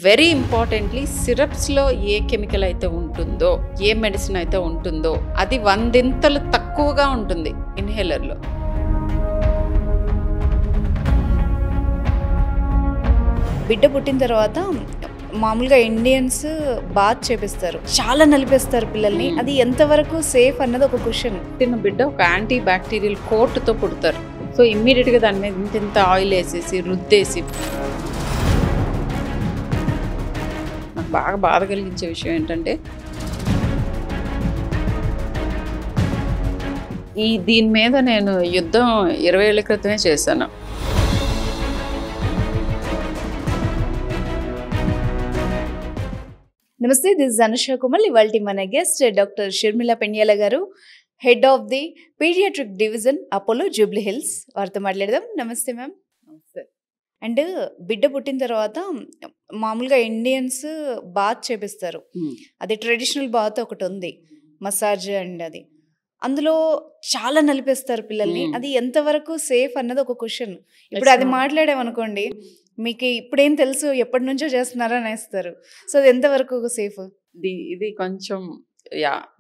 Very importantly సిరప్స్లో ఏ chemical అయితే ఉంటుందో, ఏ మెడిసిన్ అయితే ఉంటుందో అది 100 తక్కువగా ఉంటుంది ఇన్హేలర్లో. బిడ్డ పుట్టిన తర్వాత మామూలుగా ఇండియన్స్ బాత్ చేపిస్తారు, చాలా నలిపేస్తారు పిల్లల్ని. అది ఎంతవరకు సేఫ్ అన్నది ఒక క్వశ్చన్. పుట్టిన బిడ్డ ఒక యాంటీ బ్యాక్టీరియల్ కోట్తో పుడతారు. సో ఇమ్మీడియట్గా దాని మీద ఇంత ఆయిల్ వేసేసి రుద్దేసి, నాకు బాగా బాధ కలిగించే విషయం ఏంటంటే దీని మీద నేను యుద్ధం 20 ఏళ్ల క్రితమే చేశాను. నమస్తే, దిస్ అనుష కుమల్. ఇవాళ మన guest doctor Sharmila Pendyala garu, head of the paediatric division, Apollo Jubilee Hills. వారితో మాట్లాడదాం. నమస్తే మ్యామ్. నమస్తే. అండ్ బిడ్డ పుట్టిన తర్వాత మామూలుగా ఇండియన్స్ బాత్ చేపిస్తారు. అది ట్రెడిషనల్ బాత్ ఒకటి ఉంది, మసాజ్. అండ్ అది అందులో చాలా నలిపేస్తారు పిల్లల్ని. అది ఎంతవరకు సేఫ్ అన్నది ఒక క్వశ్చన్. ఇప్పుడు అది మాట్లాడామనుకోండి, మీకు ఇప్పుడేం తెలుసు, ఎప్పటి నుంచో చేస్తున్నారా అనేస్తారు. సో అది ఎంతవరకు సేఫ్? ఇది కొంచెం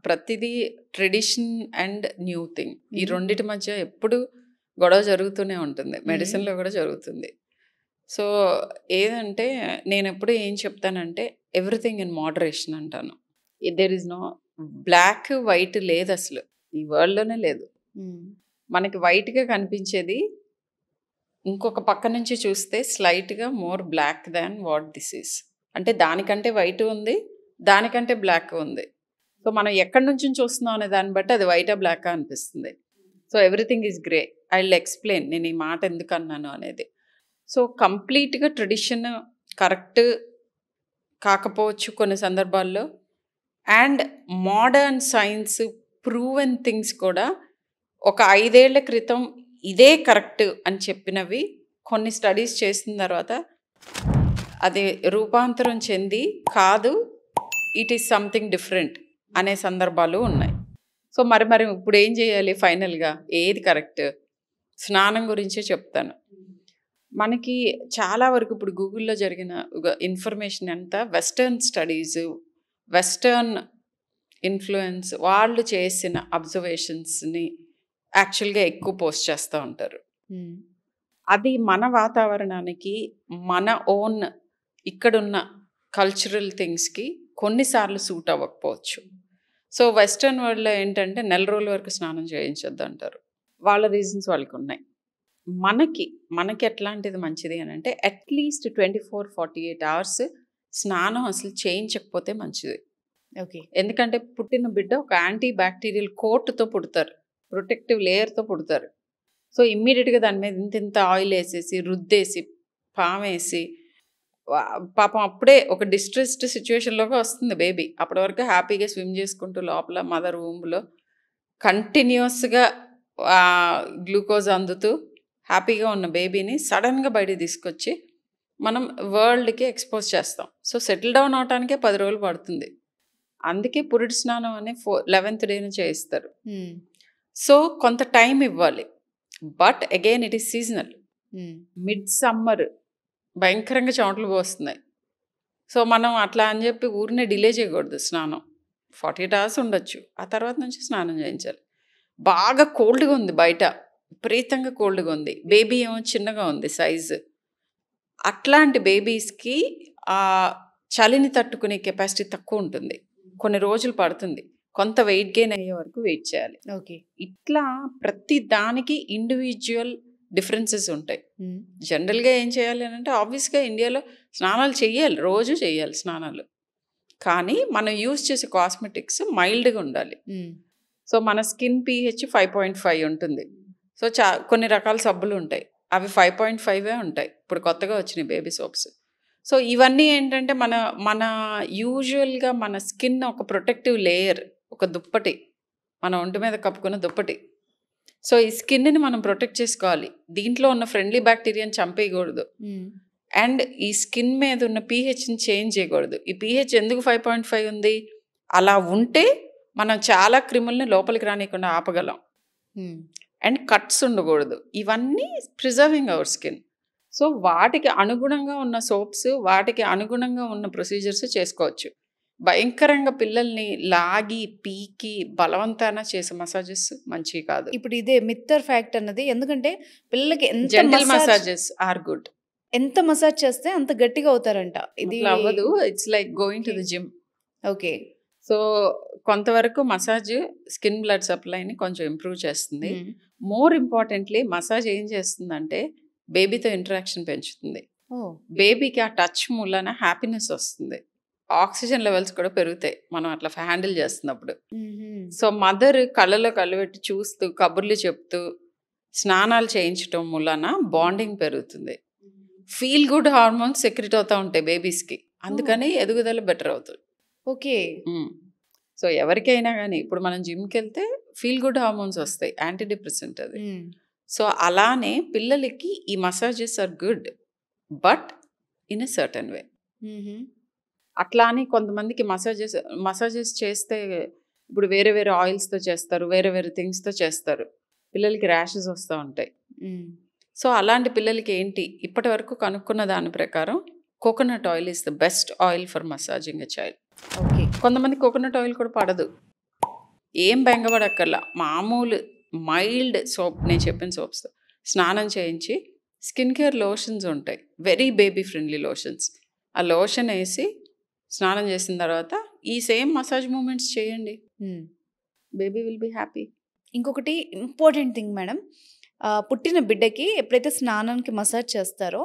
ప్రతిదీ ట్రెడిషన్ అండ్ న్యూ థింగ్, ఈ రెండిటి మధ్య ఎప్పుడు గొడవ జరుగుతూనే ఉంటుంది. మెడిసిన్లో కూడా జరుగుతుంది. సో ఏదంటే నేను ఎప్పుడు ఏం చెప్తానంటే ఎవ్రీథింగ్ ఇన్ మోడరేషన్ అంటాను. There is no black white లేదు అసలు, ఈ వరల్డ్లోనే లేదు. మనకి వైట్గా కనిపించేది ఇంకొక పక్క నుంచి చూస్తే స్లైట్గా more black than what this is. అంటే దానికంటే వైట్ ఉంది, దానికంటే బ్లాక్ ఉంది. సో మనం ఎక్కడి నుంచి చూస్తున్నాం అనే దాన్ని బట్టి అది వైటా బ్లాకా అనిపిస్తుంది. So everything is grey. I will explain నేను ఈ మాట ఎందుకు అన్నాను అనేది. సో కంప్లీట్గా ట్రెడిషన్ కరెక్ట్ కాకపోవచ్చు కొన్ని సందర్భాల్లో, and modern science proven things కూడా ఒక 5 ఏళ్ల క్రితం ఇదే కరెక్ట్ అని చెప్పినవి కొన్ని స్టడీస్ చేసిన తర్వాత అది రూపాంతరం చెంది కాదు, ఇట్ ఈస్ సంథింగ్ డిఫరెంట్ అనే సందర్భాలు ఉన్నాయి. సో మరి ఇప్పుడు ఏం చేయాలి? ఫైనల్గా ఏది కరెక్ట్? స్నానం గురించే చెప్తాను. మనకి చాలా వరకు ఇప్పుడు గూగుల్లో జరిగిన ఇన్ఫర్మేషన్ అంతా వెస్టర్న్ స్టడీస్, వెస్టర్న్ ఇన్ఫ్లుయెన్స్, వాళ్ళు చేసిన అబ్జర్వేషన్స్ని యాక్చువల్గా ఎక్కువ పోస్ట్ చేస్తూ ఉంటారు. అది మన వాతావరణానికి, మన ఓన్ ఇక్కడున్న కల్చరల్ థింగ్స్కి కొన్నిసార్లు సూట్ అవ్వకపోవచ్చు. సో వెస్టర్న్ వరల్డ్లో ఏంటంటే 4 రోజుల వరకు స్నానం చేయించొద్దు అంటారు. వాళ్ళ రీజన్స్ వాళ్ళకి ఉన్నాయి. మనకి ఎట్లాంటిది మంచిది అని అంటే అట్లీస్ట్ 24-48 అవర్స్ స్నానం అసలు చేయించకపోతే మంచిది. ఓకే. ఎందుకంటే పుట్టిన బిడ్డ ఒక యాంటీ బ్యాక్టీరియల్ కోట్తో పుడతారు, ప్రొటెక్టివ్ లేయర్తో పుడతారు. సో ఇమ్మీడియట్గా దాని మీద ఇంత ఆయిల్ వేసేసి రుద్దేసి పామేసి, పాపం అప్పుడే ఒక డిస్ట్రెస్డ్ సిచ్యువేషన్లోకి వస్తుంది బేబీ. అప్పటి వరకు హ్యాపీగా స్విమ్ చేసుకుంటూ లోపల మదర్ వూమ్లో కంటిన్యూస్గా గ్లూకోజ్ అందుతూ హ్యాపీగా ఉన్న బేబీని సడన్గా బయటికి తీసుకొచ్చి మనం వరల్డ్కి ఎక్స్పోజ్ చేస్తాం. సో సెటిల్ డౌన్ అవటానికే 10 రోజులు పడుతుంది. అందుకే పురిటి స్నానం అని 11th డే చేయిస్తారు. సో కొంత టైం ఇవ్వాలి. But again it is seasonal. Mid summer భయంకరంగా చెమటలు పోస్తున్నాయి. సో మనం అట్లా అని చెప్పి ఊరినే డిలే చేయకూడదు స్నానం. 48 అవర్స్ ఉండొచ్చు, ఆ తర్వాత నుంచి స్నానం చేయించాలి. బాగా కోల్డ్గా ఉంది బయట, విపరీతంగా కోల్డ్గా ఉంది, బేబీ ఏమో చిన్నగా ఉంది సైజు. అట్లాంటి బేబీస్కి ఆ చలిని తట్టుకునే కెపాసిటీ తక్కువ ఉంటుంది, కొన్ని రోజులు పడుతుంది. కొంత వెయిట్ గెయిన్ అయ్యే వరకు వెయిట్ చేయాలి. ఓకే. ఇట్లా ప్రతి దానికి ఇండివిజువల్ డిఫరెన్సెస్ ఉంటాయి. జనరల్గా ఏం చేయాలి అని అంటే ఆబ్వియస్గా ఇండియాలో స్నానాలు చేయాలి, రోజు చేయాలి స్నానాలు. కానీ మనం యూజ్ చేసే కాస్మెటిక్స్ మైల్డ్గా ఉండాలి. సో మన స్కిన్ pH 5.5 ఉంటుంది. సో కొన్ని రకాల సబ్బులు ఉంటాయి, అవి 5.5 ఉంటాయి. ఇప్పుడు కొత్తగా వచ్చినాయి బేబీ సోప్స్. సో ఇవన్నీ ఏంటంటే మన యూజువల్గా మన స్కిన్ ఒక ప్రొటెక్టివ్ లేయర్, ఒక దుప్పటి, మన ఒంటి మీద కప్పుకున్న దుప్పటి. సో ఈ స్కిన్ని మనం ప్రొటెక్ట్ చేసుకోవాలి. దీంట్లో ఉన్న ఫ్రెండ్లీ బ్యాక్టీరియాని చంపేయకూడదు, అండ్ ఈ స్కిన్ మీద ఉన్న pHని చేంజ్ చేయకూడదు. ఈ pH ఎందుకు 5.5 ఉంది? అలా ఉంటే మనం చాలా క్రిముల్ని లోపలికి రానియకుండా ఆపగలం. అండ్ కట్స్ ఉండకూడదు. ఇవన్నీ ప్రిజర్వింగ్ అవర్ స్కిన్. సో వాటికి అనుగుణంగా ఉన్న సోప్స్, వాటికి అనుగుణంగా ఉన్న ప్రొసీజర్స్ చేసుకోవచ్చు. భయంకరంగా పిల్లల్ని లాగి, పీకి, బలవంతాన చేసే మసాజెస్ మంచివి కాదు. ఇప్పుడు ఇదే మిత్తర్ ఫ్యాక్ట్ అన్నది. ఎందుకంటే పిల్లలకి జెంటిల్ మసాజెస్ ఆర్ గుడ్. ఎంత మసాజ్ చేస్తే అంత గట్టిగా అవుతారంట. ఇది అట్లా అవ్వదు. It's like going to the gym. Okay. So కొంతవరకు మసాజ్ స్కిన్ బ్లడ్ సప్లైని కొంచెం ఇంప్రూవ్ చేస్తుంది. మోర్ ఇంపార్టెంట్లీ మసాజ్ ఏం చేస్తుందంటే బేబీతో ఇంటరాక్షన్ పెంచుతుంది. బేబీకి ఆ టచ్ మూలన హ్యాపీనెస్ వస్తుంది. ఆక్సిజన్ లెవెల్స్ కూడా పెరుగుతాయి మనం అట్లా హ్యాండిల్ చేస్తున్నప్పుడు. సో మదర్ కళ్ళలో కళ్ళు పెట్టి చూస్తూ, కబుర్లు చెప్తూ, స్నానాలు చేయించడం మూలన బాండింగ్ పెరుగుతుంది. ఫీల్ గుడ్ హార్మోన్స్ సెక్రెట్ అవుతూ ఉంటాయి బేబీస్కి. అందుకని ఎదుగుదల బెటర్ అవుతుంది. ఓకే. సో ఎవరికైనా కానీ ఇప్పుడు మనం జిమ్కి వెళ్తే ఫీల్ గుడ్ హార్మోన్స్ వస్తాయి, యాంటీ డిప్రెసెంట్ అది. సో అలానే పిల్లలకి ఈ massages are good, but in a certain way. అట్లా అని కొంతమందికి మసాజెస్ చేస్తే ఇప్పుడు వేరే వేరే ఆయిల్స్తో చేస్తారు, వేరే వేరే థింగ్స్తో చేస్తారు, పిల్లలకి ర్యాషెస్ వస్తూ ఉంటాయి. సో అలాంటి పిల్లలకి ఏంటి, ఇప్పటి వరకు కనుక్కున్న దాని ప్రకారం coconut oil is the best oil for massaging a child. Okay. కొంతమంది కోకోనట్ ఆయిల్ కూడా పడదు. ఏం బెంగపడక్కర్లా, మామూలు మైల్డ్ సోప్, నేను చెప్పిన సోప్స్తో స్నానం చేయించి స్కిన్ కేర్ లోషన్స్ ఉంటాయి, వెరీ బేబీ ఫ్రెండ్లీ లోషన్స్. ఆ లోషన్ వేసి స్నానం చేసిన తర్వాత ఈ సేమ్ మసాజ్ మూమెంట్స్ చేయండి, బేబీ విల్ బీ హ్యాపీ. ఇంకొకటి ఇంపార్టెంట్ థింగ్ మేడం, పుట్టిన బిడ్డకి ఎప్పుడైతే స్నానానికి మసాజ్ చేస్తారో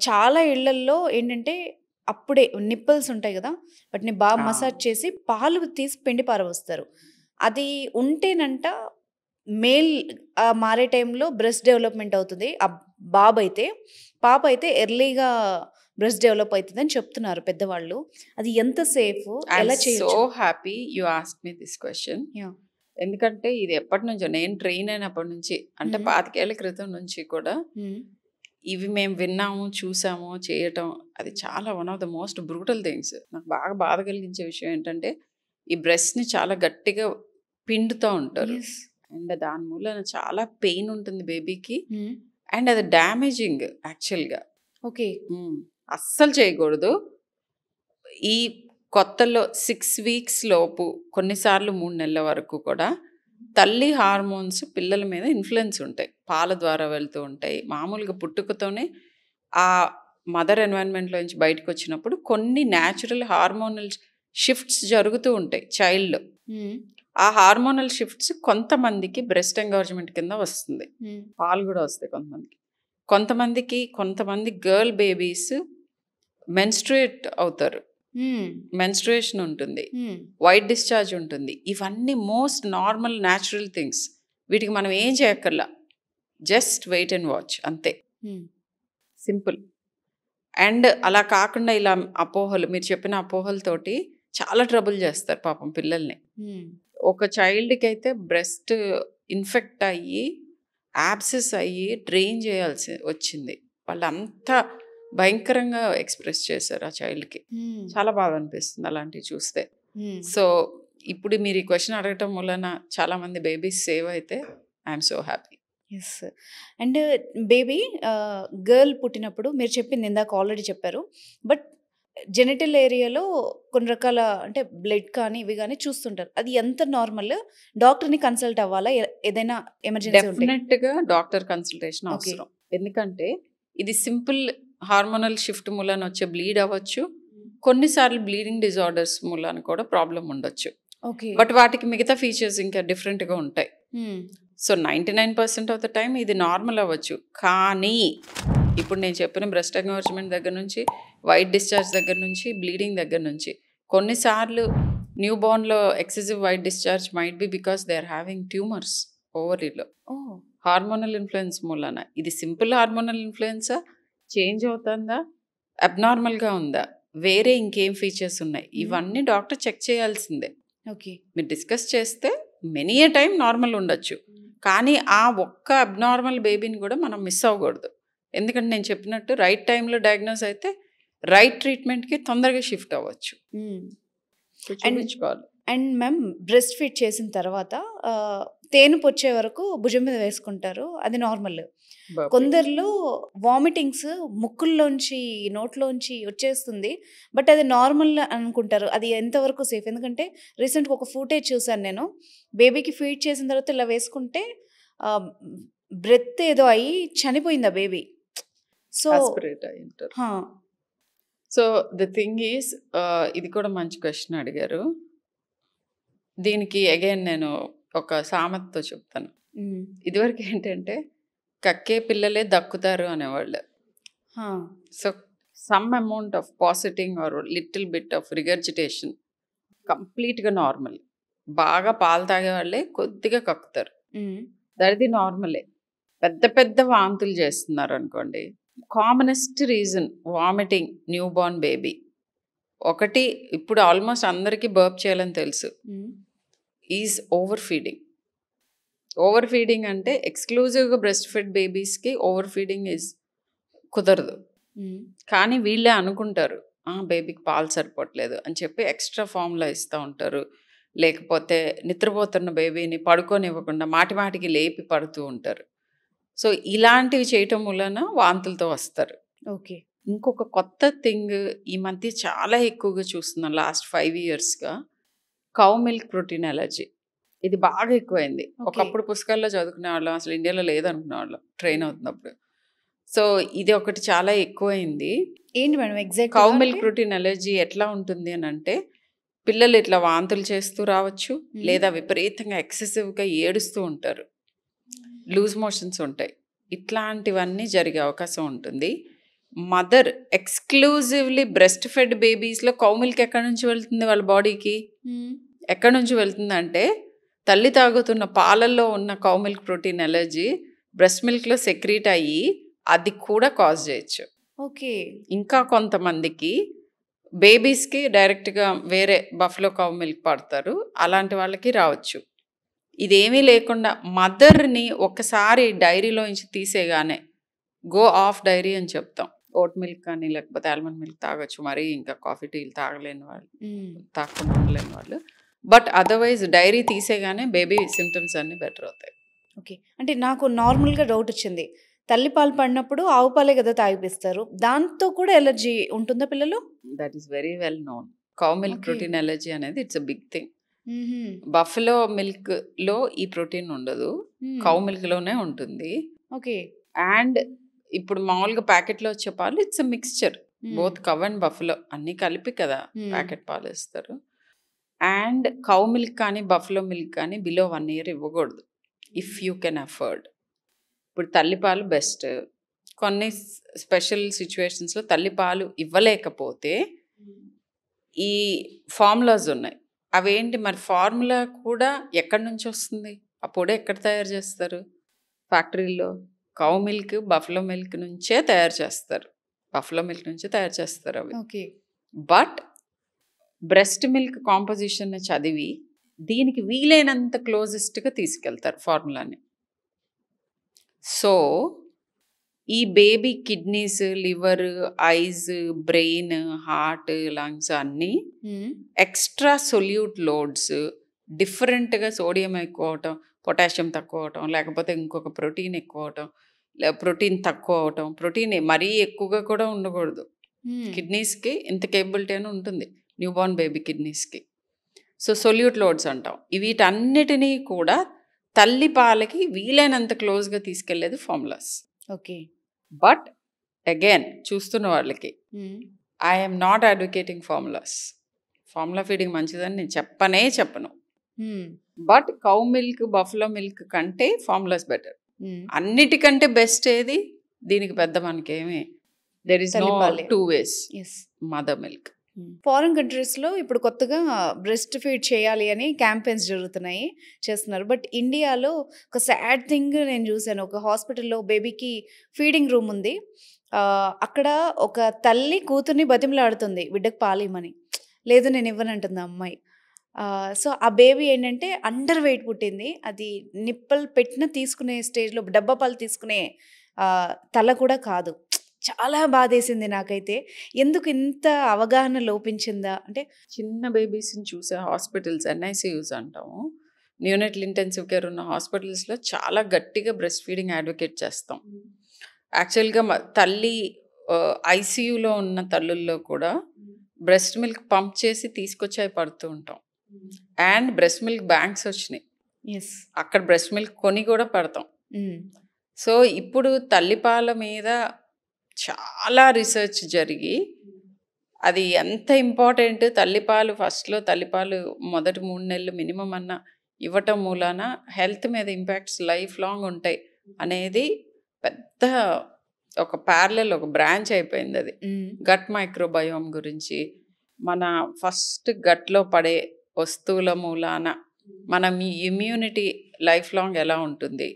చాలా ఇళ్లల్లో ఏంటంటే అప్పుడే నిప్పల్స్ ఉంటాయి కదా, వాటిని బాగా మసాజ్ చేసి పాలు తీసి పిండి పారవస్తారు. అది ఉంటేనంట మేల్ మారే టైంలో బ్రెస్ట్ డెవలప్మెంట్ అవుతుంది. ఆ బాబు అయితే, పాప అయితే ఎర్లీగా బ్రెస్ట్ డెవలప్ అవుతుంది అని చెప్తున్నారు పెద్దవాళ్ళు. అది ఎంత సేఫ్, ఎలా చేయొచ్చు? So happy you asked me this question. ఎందుకంటే ఇది ఎప్పటి నుంచో, నేను ట్రైన్ అయినప్పటి నుంచి, అంటే 25 ఏళ్ల క్రితం నుంచి కూడా ఇవి మేము విన్నాము, చూసాము, చేయటం. అది చాలా one of the most brutal things. నాకు బాగా బాధ కలిగించే విషయం ఏంటంటే ఈ బ్రెస్ట్ని చాలా గట్టిగా పిండుతూ ఉంటారు, అండ్ దాని మూలన చాలా పెయిన్ ఉంటుంది బేబీకి, అండ్ అది డ్యామేజింగ్ యాక్చువల్గా. ఓకే. అస్సలు చేయకూడదు. ఈ కొత్తలో 6 వీక్స్ లోపు, కొన్నిసార్లు 3 నెలల వరకు కూడా తల్లి హార్మోన్స్ పిల్లల మీద ఇన్ఫ్లుయెన్స్ ఉంటాయి, పాల ద్వారా వెళ్తూ ఉంటాయి. మామూలుగా పుట్టుకతోనే ఆ మదర్ ఎన్వైరన్మెంట్లో నుంచి బయటకు వచ్చినప్పుడు కొన్ని న్యాచురల్ హార్మోనల్ షిఫ్ట్స్ జరుగుతూ ఉంటాయి చైల్డ్లో. ఆ హార్మోనల్ షిఫ్ట్స్ కొంతమందికి బ్రెస్ట్ ఎంగార్జ్మెంట్ కింద వస్తుంది, పాలు కూడా వస్తాయి కొంతమంది గర్ల్ బేబీస్ మెన్స్ట్రుయేట్ అవుతారు, మెన్స్ట్రుయేషన్ ఉంటుంది, వైట్ డిశ్చార్జ్ ఉంటుంది. ఇవన్నీ మోస్ట్ నార్మల్ న్యాచురల్ థింగ్స్. వీటికి మనం ఏం చేయక్కర్లా, జస్ట్ వెయిట్ అండ్ వాచ్ అంతే, సింపుల్. అండ్ అలా కాకుండా ఇలా అపోహలు, మీరు చెప్పిన అపోహలతోటి చాలా ట్రబుల్ చేస్తారు పాపం పిల్లల్ని. ఒక చైల్డ్కి అయితే బ్రెస్ట్ ఇన్ఫెక్ట్ అయ్యి, యాబ్సెస్ అయ్యి డ్రైన్ చేయాల్సి వచ్చింది. వాళ్ళంతా భయంకరంగా ఎక్స్ప్రెస్ చేశారు ఆ చైల్డ్కి. చాలా బాగా అనిపిస్తుంది అలాంటివి చూస్తే. సో ఇప్పుడు మీరు ఈ క్వశ్చన్ అడగటం వలన చాలా మంది బేబీస్ సేవ్ అయితే I'm so happy. Yes. And baby girl పుట్టినప్పుడు మీరు చెప్పింది ఇందాక ఆల్రెడీ చెప్పారు, బట్ జెనిటల్ ఏరియాలో కొన్ని రకాల అంటే బ్లడ్ కానీ ఇవి కానీ చూస్తుంటారు. అది ఎంత నార్మల్? డాక్టర్ని కన్సల్ట్ అవ్వాలా? ఏదైనా ఎమర్జెన్సీ ఉంటే? డెఫినెట్గా డాక్టర్ కన్సల్టేషన్ అవసరం. ఎందుకంటే ఇది సింపుల్ హార్మోనల్ షిఫ్ట్ మూలాన వచ్చే బ్లీడ్ అవ్వచ్చు, కొన్నిసార్లు బ్లీడింగ్ డిజార్డర్స్ మూలాన కూడా ప్రాబ్లం ఉండొచ్చు. బట్ వాటికి మిగతా ఫీచర్స్ ఇంకా డిఫరెంట్గా ఉంటాయి. సో 99% ఆఫ్ ద టైం ఇది నార్మల్ అవ్వచ్చు. కానీ ఇప్పుడు నేను చెప్పిన బ్రెస్ట్ ఎంగార్జ్మెంట్ దగ్గర నుంచి, వైట్ డిశ్చార్జ్ దగ్గర నుంచి, బ్లీడింగ్ దగ్గర నుంచి, కొన్నిసార్లు న్యూ బోర్న్లో excessive white discharge might be because they are having tumours ఓవరీలో, హార్మోనల్ ఇన్ఫ్లుయెన్స్ మూలన. ఇది సింపుల్ హార్మోనల్ ఇన్ఫ్లుయెన్సా, చేంజ్ అవుతుందా, అబ్నార్మల్గా ఉందా, వేరే ఇంకేం ఫీచర్స్ ఉన్నాయి, ఇవన్నీ డాక్టర్ చెక్ చేయాల్సిందే. మీరు డిస్కస్ చేస్తే మెనీ ఏ టైం నార్మల్ ఉండొచ్చు, కానీ ఆ ఒక్క అబ్నార్మల్ బేబీని కూడా మనం మిస్ అవ్వకూడదు. ఎందుకంటే నేను చెప్పినట్టు రైట్ టైంలో డయాగ్నోస్ అయితే రైట్ ట్రీట్మెంట్కి తొందరగా షిఫ్ట్ అవ్వచ్చు. అండ్ మ్యామ్, బ్రెస్ట్ ఫీడ్ చేసిన తర్వాత తేను పొచ్చే వరకు భుజం మీద వేసుకుంటారు, అది నార్మల్. Burping. కొందరిలో వామిటింగ్స్ ముక్కుల్లోంచి నోట్లోంచి వచ్చేస్తుంది, బట్ అది నార్మల్ అనుకుంటారు. అది ఎంతవరకు సేఫ్? ఎందుకంటే రీసెంట్గా ఒక ఫుటేజ్ చూసాను నేను. బేబీకి ఫీడ్ చేసిన తర్వాత ఇలా వేసుకుంటే బ్రెత్ ఏదో అయ్యి చనిపోయింది ఆ బేబీ. సో Aspirate అయి ఉంటారు. సో ద థింగ్ ఈస్, ఇది కూడా మంచి క్వశ్చన్ అడిగారు. దీనికి అగైన్ నేను ఒక సామెతతో చెప్తాను. ఇదివరకు ఏంటంటే కక్కే పిల్లలే దక్కుతారు అనేవాళ్ళు. So some amount of posseting or little bit of regurgitation కంప్లీట్గా నార్మల్. బాగా పాలు తాగే వాళ్ళే కొద్దిగా కక్కుతారు, దరిది నార్మలే. పెద్ద పెద్ద వాంతులు చేస్తున్నారు అనుకోండి, commonest reason vomiting newborn baby. ఒకటి, ఇప్పుడు ఆల్మోస్ట్ అందరికీ బర్ప్ చేయాలని తెలుసు, is overfeeding. Overfeeding అంటే ఎక్స్క్లూజివ్గా బ్రెస్ట్ ఫెడ్ బేబీస్కి ఓవర్ ఫీడింగ్ ఈజ్ కుదరదు. కానీ వీళ్ళే అనుకుంటారు బేబీకి పాలు సరిపోవట్లేదు అని చెప్పి ఎక్స్ట్రా ఫార్ములా ఇస్తూ ఉంటారు. లేకపోతే నిద్రపోతున్న బేబీని పడుకోనివ్వకుండా మాటిమాటికి లేపి పడుతూ ఉంటారు. సో ఇలాంటివి చేయటం వలన వాంతులతో వస్తారు. ఓకే. ఇంకొక కొత్త థింగ్ ఈ మధ్య చాలా ఎక్కువగా చూస్తున్నాం లాస్ట్ 5 yearsగా, కౌ మిల్క్ ప్రోటీన్ అలర్జీ. ఇది బాగా ఎక్కువైంది. ఒకప్పుడు పుస్తకాల్లో చదువుకునే వాళ్ళం, అసలు ఇండియాలో లేదనుకునే వాళ్ళం ట్రైన్ అవుతున్నప్పుడు. సో ఇది ఒకటి చాలా ఎక్కువైంది. ఏంటి madam exact? Cow milk protein allergy ఎట్లా ఉంటుంది అని అంటే, పిల్లలు ఇట్లా వాంతులు చేస్తూ రావచ్చు, లేదా విపరీతంగా ఎక్సెసివ్గా ఏడుస్తూ ఉంటారు, లూజ్ మోషన్స్ ఉంటాయి. ఇట్లాంటివన్నీ జరిగే అవకాశం ఉంటుంది. మదర్ ఎక్స్క్లూజివ్లీ బ్రెస్ట్ ఫెడ్ బేబీస్లో కౌ మిల్క్ ఎక్కడి నుంచి వెళ్తుంది వాళ్ళ బాడీకి? ఎక్కడి నుంచి వెళ్తుందంటే, తల్లి తాగుతున్న పాలల్లో ఉన్న cow milk protein allergy breast మిల్క్లో సెక్రీట్ అయ్యి అది కూడా కాజ్ చేయొచ్చు. ఓకే. ఇంకా కొంతమందికి బేబీస్కి డైరెక్ట్గా వేరే బఫ్లో కౌ మిల్క్ పడతారు, అలాంటి వాళ్ళకి రావచ్చు. ఇదేమీ లేకుండా మదర్ని ఒక్కసారి డైరీలోంచి తీసేగానే గో ఆఫ్ డైరీ అని చెప్తాం. ఓట్ మిల్క్ కానీ లేకపోతే ఆల్మండ్ మిల్క్ తాగొచ్చు, మరి ఇంకా కాఫీ టీలు తాగలేని వాళ్ళు, తాగకుండా ఉండలేని వాళ్ళు. బట్ అదర్వైజ్ డైరీ తీసేగానే బేబీ సిమ్టమ్స్ అన్నీ బెటర్ అవుతాయి. ఓకే. అంటే నాకు నార్మల్గా డౌట్ వచ్చింది, తల్లి పాలు పడినప్పుడు ఆవు పాలే కదా తాగిపిస్తారు, దాంతో కూడా ఎలర్జీ ఉంటుందా పిల్లలు? That is very well known. Cow milk protein allergy అనేది it's a big thing. Buffalo మిల్క్లో ఈ ప్రోటీన్ ఉండదు, కౌ మిల్క్లోనే ఉంటుంది. ఓకే. అండ్ ఇప్పుడు మామూలుగా ప్యాకెట్లో వచ్చే పాలు it's a mixture, both కవ్ and buffalo అన్నీ కలిపి కదా ప్యాకెట్ పాలు ఇస్తారు. అండ్ కౌ మిల్క్ కానీ బఫెలో మిల్క్ కానీ బిలో 1 year ఇవ్వకూడదు ఇఫ్ యూ కెన్ అఫోర్డ్. ఇప్పుడు తల్లిపాలు బెస్ట్. కొన్ని స్పెషల్ సిచ్యువేషన్స్లో తల్లిపాలు ఇవ్వలేకపోతే ఈ ఫార్ములాస్ ఉన్నాయి. అవేంటి మరి? ఫార్ములా కూడా ఎక్కడి నుంచి వస్తుంది? ఆ పొడి ఎక్కడ తయారు చేస్తారు? ఫ్యాక్టరీలో. కౌ మిల్క్ బఫెలో మిల్క్ నుంచే తయారు చేస్తారు, బఫెలో మిల్క్ నుంచే తయారు చేస్తారు అవి. Okay. But breast milk composition చదివి దీనికి వీలైనంత క్లోజెస్ట్గా తీసుకెళ్తారు ఫార్ములాని. సో ఈ baby kidneys, liver, ice, brain, heart, lungs అన్నీ ఎక్స్ట్రా సొల్యూట్ లోడ్స్, డిఫరెంట్గా సోడియం ఎక్కువ అవటం, పొటాషియం తక్కువ అవటం, లేకపోతే ఇంకొక ప్రోటీన్ ఎక్కువ అవటం, ప్రోటీన్ తక్కువ అవటం. ప్రోటీన్ మరీ ఎక్కువగా కూడా ఉండకూడదు. కిడ్నీస్కి ఇంత కేపబిలిటీ అని ఉంటుంది న్యూ బార్న్ బేబీ కిడ్నీస్కి. సో సొల్యూట్ లోడ్స్ అంటాం. వీటన్నిటినీ కూడా తల్లి పాలకి వీలైనంత క్లోజ్గా తీసుకెళ్లేది ఫార్ములాస్. ఓకే. బట్ అగైన్ చూస్తున్న వాళ్ళకి I'm not advocating formulas. Formula feeding మంచిదని నేను చెప్పను. But cow milk, buffalo milk కంటే ఫార్ములాస్ బెటర్. అన్నిటికంటే బెస్ట్ ఏది? దీనికి పెద్ద మనకేమి there is no 2 ways. Mother milk. Foreign కంట్రీస్లో ఇప్పుడు కొత్తగా బ్రెస్ట్ ఫీడ్ చేయాలి అని క్యాంపెయిన్స్ చేస్తున్నారు. బట్ ఇండియాలో ఒక సాడ్ థింగ్ నేను చూశాను. ఒక హాస్పిటల్లో బేబీకి ఫీడింగ్ రూమ్ ఉంది. అక్కడ ఒక తల్లి కూతుర్ని బతిమలాడుతుంది బిడ్డకు పాలిమని. లేదు నేను ఇవ్వనంటుంది ఆ అమ్మాయి. సో ఆ బేబీ ఏంటంటే అండర్ వెయిట్ పుట్టింది. అది నిప్పల్ పెట్టిన తీసుకునే స్టేజ్లో, డబ్బా పాలు తీసుకునే తల కూడా కాదు. చాలా బాధేసింది నాకైతే. ఎందుకు ఇంత అవగాహన లోపించిందా? అంటే చిన్న బేబీస్ని చూసే హాస్పిటల్స్, NICUs అంటాము, న్యూనెటల్ ఇంటెన్సివ్ కేర్ ఉన్న హాస్పిటల్స్లో చాలా గట్టిగా బ్రెస్ట్ ఫీడింగ్ అడ్వకేట్ చేస్తాం. యాక్చువల్గా తల్లి ఐసీయూలో ఉన్న తల్లుల్లో కూడా బ్రెస్ట్ మిల్క్ పంప్ చేసి తీసుకొచ్చి అవి పడుతూ ఉంటాం. అండ్ బ్రెస్ట్ మిల్క్ బ్యాంక్స్ వచ్చినాయి, అక్కడ బ్రెస్ట్ మిల్క్ కొని కూడా పడతాం. సో ఇప్పుడు తల్లిపాల మీద చాలా రీసెర్చ్ జరిగి అది ఎంత ఇంపార్టెంట్, తల్లిపాలు ఫస్ట్లో తల్లిపాలు మొదటి 3 నెలలు మినిమం అన్న ఇవ్వటం మూలాన హెల్త్ మీద ఇంపాక్ట్స్ లైఫ్ లాంగ్ ఉంటాయి అనేది పెద్ద ఒక ప్యారలల్, ఒక బ్రాంచ్ అయిపోయింది. అది గట్ మైక్రోబయోమ్ గురించి, మన ఫస్ట్ గట్లో పడే వస్తువుల మూలాన మన ఇమ్యూనిటీ లైఫ్ లాంగ్ ఎలా ఉంటుంది,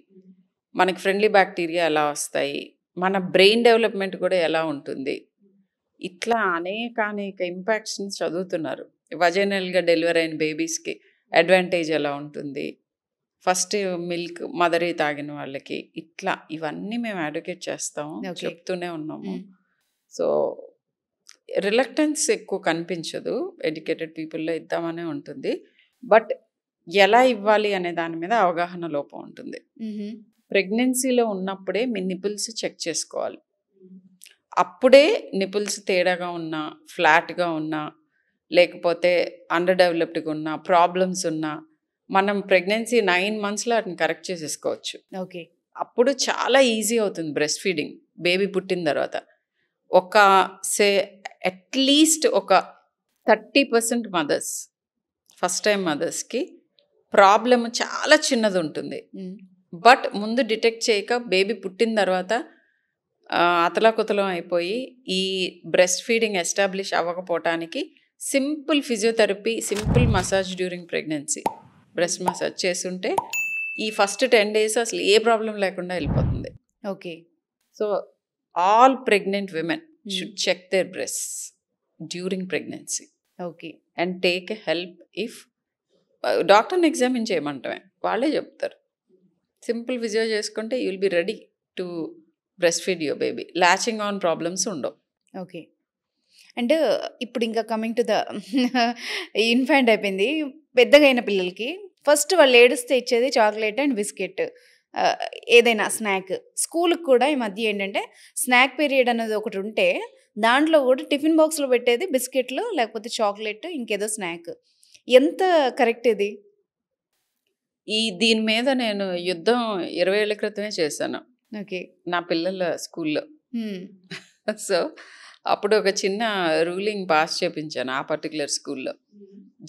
మనకి ఫ్రెండ్లీ బ్యాక్టీరియా ఎలా వస్తాయి, మన బ్రెయిన్ డెవలప్మెంట్ కూడా ఎలా ఉంటుంది, ఇట్లా అనేక ఇంపాక్ట్స్ని చదువుతున్నారు. వజైనల్గా డెలివరీ అయిన బేబీస్కి అడ్వాంటేజ్ ఎలా ఉంటుంది, ఫస్ట్ మిల్క్ మదరే తాగిన వాళ్ళకి, ఇట్లా ఇవన్నీ మేము అడ్వకేట్ చేస్తాము, చెప్తూనే ఉన్నాము. సో రిలక్టెన్స్ ఎక్కువ కనిపించదు, ఎడ్యుకేటెడ్ పీపుల్లో ఇద్దామనే ఉంటుంది. బట్ ఎలా ఇవ్వాలి అనే దాని మీద అవగాహన లోపం ఉంటుంది. ప్రెగ్నెన్సీలో ఉన్నప్పుడే మీ నిపుల్స్ చెక్ చేసుకోవాలి. అప్పుడే నిపుల్స్ తేడాగా ఉన్నా, ఫ్లాట్గా ఉన్నా, లేకపోతే అండర్ డెవలప్డ్గా ఉన్నా, ప్రాబ్లమ్స్ ఉన్నా మనం ప్రెగ్నెన్సీ 9 monthsలో వాటిని కరెక్ట్ చేసేసుకోవచ్చు. ఓకే, అప్పుడు చాలా ఈజీ అవుతుంది బ్రెస్ట్ ఫీడింగ్. బేబీ పుట్టిన తర్వాత ఒక అట్లీస్ట్ ఒక 30% మదర్స్, ఫస్ట్ టైం మదర్స్కి ప్రాబ్లమ్ చాలా చిన్నది ఉంటుంది. బట్ ముందు డిటెక్ట్ చేయక బేబీ పుట్టిన తర్వాత అతలాకుతలం అయిపోయి ఈ బ్రెస్ట్ ఫీడింగ్ ఎస్టాబ్లిష్ అవ్వకపోవటానికి simple physiotherapy, simple massage during pregnancy, breast massage చేస్తుంటే ఈ ఫస్ట్ 10 days అసలు ఏ ప్రాబ్లం లేకుండా వెళ్ళిపోతుంది. Okay, so all pregnant women should check their breast during pregnancy. Okay, and take a help if డాక్టర్ని examine చేయమంటామే, వాళ్ళే చెప్తారు. సింపుల్ ఫిజియో చేసుకుంటే you will be ready to breastfeed your baby. Latching on problems ఉండవు. Okay. And ఇప్పుడు ఇంకా coming to the infant అయిపోయింది. పెద్దగా అయిన పిల్లలకి ఫస్ట్ వాళ్ళు ఏడుస్తే ఇచ్చేది చాక్లెట్ అండ్ బిస్కెట్, ఏదైనా స్నాక్. స్కూల్కి కూడా ఈ మధ్య ఏంటంటే స్నాక్ పీరియడ్ అనేది ఒకటి ఉంటే దాంట్లో కూడా టిఫిన్ బాక్స్లో పెట్టేది బిస్కెట్లు, లేకపోతే చాక్లెట్, ఇంకేదో స్నాక్. ఎంత కరెక్ట్ ఇది? దీని మీద నేను యుద్ధం 20 ఏళ్ల క్రితమే చేశాను. ఓకే, నా పిల్లల స్కూల్లో. సో అప్పుడు ఒక చిన్న రూలింగ్ పాస్ చేపించాను ఆ పర్టికులర్ స్కూల్లో.